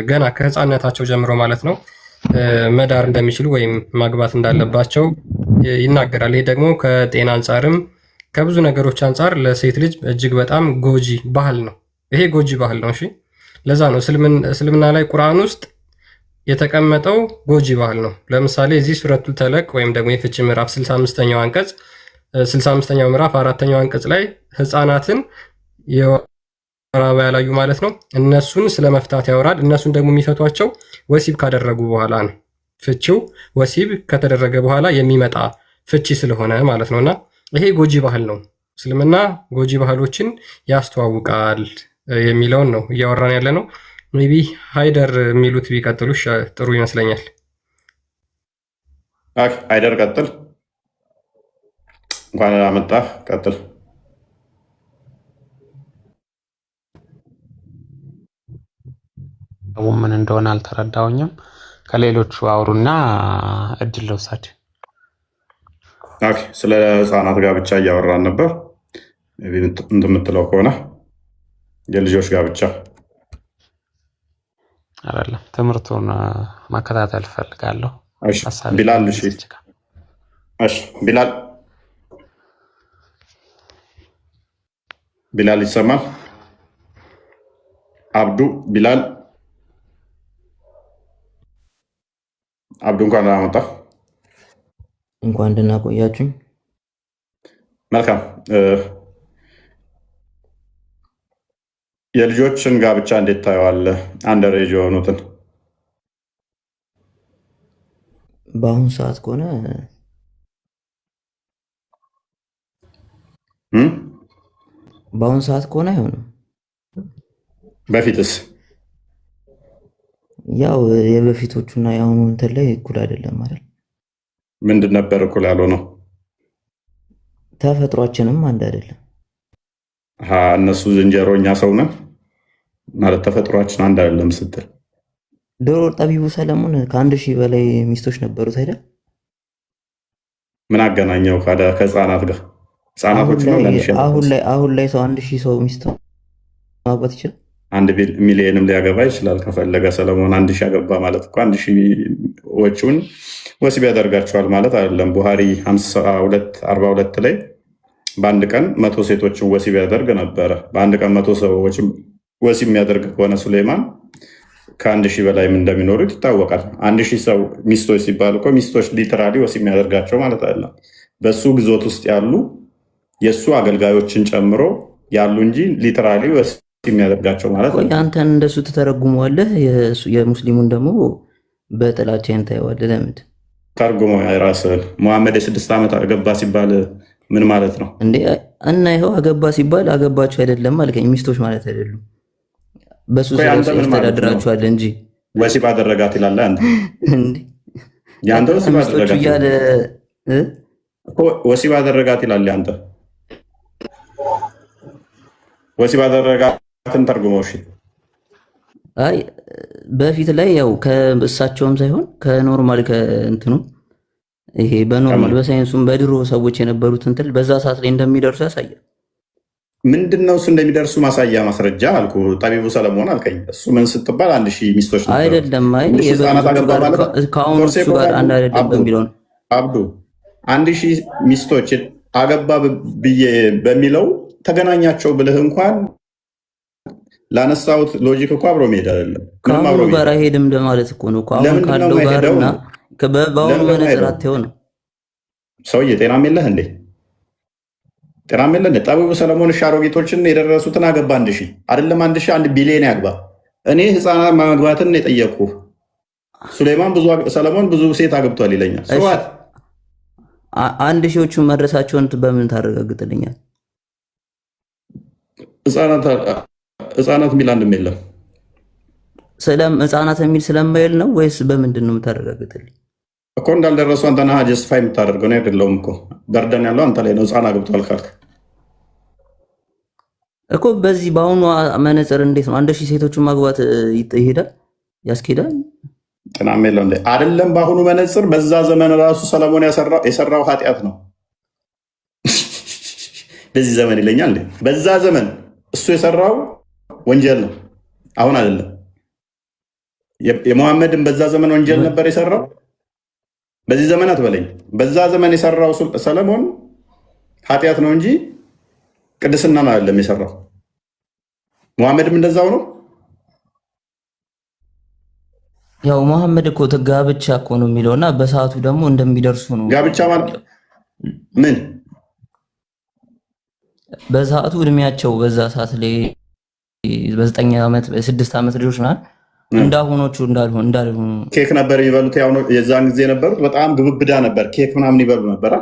ገና ከህፃንነታቸው ጀምሮ ማለት ነው መዳር እንደሚችሉ ወይም ማግባት እንዳለባቸው ይናገራል። ይህ ደግሞ ከጤና አንጻርም ከብዙ ነገሮች አንጻር ለሴት ልጅ እጅግ በጣም ጎጂ ባህል ነው። ይሄ ጎጂ ባህል ነው። እሺ፣ ለዛ ነው እስልምና ላይ ቁርአን ውስጥ የተቀመጠው ጎጂ ባህል ነው። ለምሳሌ እዚህ ሱረቱል ተለቅ ወይም ደግሞ የፍቺ ምዕራፍ 65ኛው አንቀጽ 65ኛው ምዕራፍ 4ኛው አንቀጽ ላይ ህፃናትን የወር አበባ ያላዩ ማለት ነው እነሱን ስለመፍታት ያወራል። እነሱን ደግሞ የሚፈቷቸው ወሲብ ካደረጉ በኋላ ነው። ፍቺው ወሲብ ከተደረገ በኋላ የሚመጣ ፍቺ ስለሆነ ማለት ነውና ይሄ ጎጂ ባህል ነው። እስልምና ጎጂ ባህሎችን ያስተዋውቃል የሚለውን ነው እያወራን ያለ ነው። ሜቢ ሃይደር የሚሉት ቢቀጥሉ ጥሩ ይመስለኛል። ሃይደር ቀጥል። እንኳን አመጣህ፣ ቀጥል። ምን እንደሆነ አልተረዳውኝም። ከሌሎቹ አውሩና እድል ልውሰድ። ስለ ህፃናት ጋብቻ እያወራን ነበር። እንደምትለው ከሆነ የልጆች ጋብቻ አይደለም፣ ትምህርቱን መከታተል እፈልጋለሁ። ቢላል ቢላል ይሰማል? አብዱ ቢላል አብዱ እንኳን አመጣ። እንኳን ደህና ቆያችሁኝ። መልካም። የልጆችን ጋብቻ እንዴት ታየዋለህ? አንደር ኤጅ የሆኑትን በአሁኑ ሰዓት ከሆነ አይሆንም። በፊትስ? ያው የበፊቶቹና የአሁኑ እንትን ላይ እኩል አይደለም አይደል? ምንድን ነበር እኩል ያልሆነው? ተፈጥሯችንም አንድ አይደለም። እነሱ ዝንጀሮ፣ እኛ ሰው ነን ማለት ተፈጥሯችን አንድ አይደለም ስትል ድሮ ጠቢቡ ሰለሞን ከ1000 በላይ ሚስቶች ነበሩት አይደል? ምን አገናኘው ከህፃናት ጋር? ህፃናቶች ነው። አሁን ላይ ሰው 1000 ሰው ሚስት ማግባት ይችላል። 1 ሚሊዮንም ሊያገባ ይችላል ከፈለገ። ሰለሞን 1000 ያገባ ማለት እኮ 1000ዎቹን ወሲብ ያደርጋቸዋል ማለት አይደለም። ቡሃሪ 52:42 ላይ በአንድ ቀን 100 ሴቶችን ወሲብ ያደርግ ነበረ። በአንድ ቀን 100 ሰዎችን ወሲብ የሚያደርግ ከሆነ ሱሌማን ከ1000 በላይም እንደሚኖሩት ይታወቃል። 1000 ሰው ሚስቶች ሲባሉ እኮ ሚስቶች ሊትራሊ ወሲብ የሚያደርጋቸው ማለት አይደለም። በሱ ግዞት ውስጥ ያሉ የእሱ አገልጋዮችን ጨምሮ ያሉ እንጂ ሊትራሊ ወሲብ የሚያደርጋቸው ማለት ነው። አንተን እንደሱ ትተረጉመዋለህ፣ የሙስሊሙን ደግሞ በጥላቻ ታየዋለህ። ለምን ተርጉሞ የራስህን? ሙሐመድ የ6 ዓመት አገባ ሲባል ምን ማለት ነው እንዴ? እና ይኸው አገባ ሲባል አገባችሁ አይደለም አልከኝ። ሚስቶች ማለት አይደሉም። በሱ ያስተዳድራችኋል እንጂ ወሲብ አደረጋት ይላል። አንተ ያንተ ወሲብ አደረጋት ይላል። አንተ ወሲብ አደረጋትን ተርጉመው። እሺ፣ አይ በፊት ላይ ያው ከእሳቸውም ሳይሆን ከኖርማል ከእንትኑ ይሄ በኖርማል በሳይንሱም በድሮ ሰዎች የነበሩት እንትን በዛ ሰዓት ላይ እንደሚደርሱ ያሳያል። ምንድነው እሱ እንደሚደርሱ ማሳያ ማስረጃ አልኩ። ጠቢቡ ሰለሞን አልከኝ። እሱ ምን ስትባል 1000 ሚስቶች ነበር አይደለም? አይ ከአሁኑ እሱ ጋር አንድ አይደለም በሚለው ነው። አብዱ 1000 ሚስቶች አገባ ብዬ በሚለው ተገናኛቸው ብልህ እንኳን ላነሳሁት ሎጂክ እኮ አብሮ መሄድ አይደለም። ከአሁኑ ጋር አይሄድም ማለት እኮ ነው። አሁን ካለው ጋርና በአሁኑ መነጽር አትየው ነው። ሰውዬ ጤናም የለህ እንዴ? ጤናም የለህ እንዴ? ጠቢቡ ሰለሞን አሮጊቶችን የደረሱትን አገባ 1000 አይደለም 1000 1 ቢሊዮን ያግባ። እኔ ህፃናት ማግባትን የጠየቅኩ ሰለሞን ብዙ ሴት አግብቷል ይለኛል። ሰዋት 1000ዎቹ መድረሳቸውን በምን ታረጋግጥልኛል? ህፃናት የሚል አንድም የለም። ህፃናት የሚል ስለማይል ነው ወይስ በምንድን ነው የምታረጋግጥልኝ? እኮ እንዳልደረሱ አንተ ነህ ጀስቲፋይ የምታደርገው ነው አይደለም እኮ። በርደን ያለው አንተ ላይ ነው። ህፃን አግብቷል ካልክ እኮ በዚህ በአሁኑ መነጽር እንዴት ነው 1000 ሴቶችን ማግባት ይሄዳል? ያስኬዳል? ጤናም የለው እንዴ? አይደለም በአሁኑ መነጽር፣ በዛ ዘመን ራሱ ሰለሞን የሰራው ኃጢአት ነው። በዚህ ዘመን ይለኛል እንዴ? በዛ ዘመን እሱ የሰራው ወንጀል ነው። አሁን አይደለም። የሙሐመድን በዛ ዘመን ወንጀል ነበር የሰራው። በዚህ ዘመን አትበለኝ። በዛ ዘመን የሰራው ሰለሞን ኃጢአት ነው እንጂ ቅድስና ነው አይደለም የሰራው። ሙሐመድም እንደዛው ነው። ያው መሐመድ እኮ ጋብቻ እኮ ነው የሚለውና በሰዓቱ ደግሞ እንደሚደርሱ ነው። ጋብቻ ማለት ምን? በሰዓቱ እድሜያቸው በዛ ሰዓት ላይ በ9 ዓመት በ6 ዓመት ልጆች ማለት እንዳሁኖቹ እንዳልሆኑ ኬክ ነበር የሚበሉት። ያው የዛን ጊዜ የነበሩት በጣም ግብብዳ ነበር። ኬክ ምናምን ይበሉ ነበር።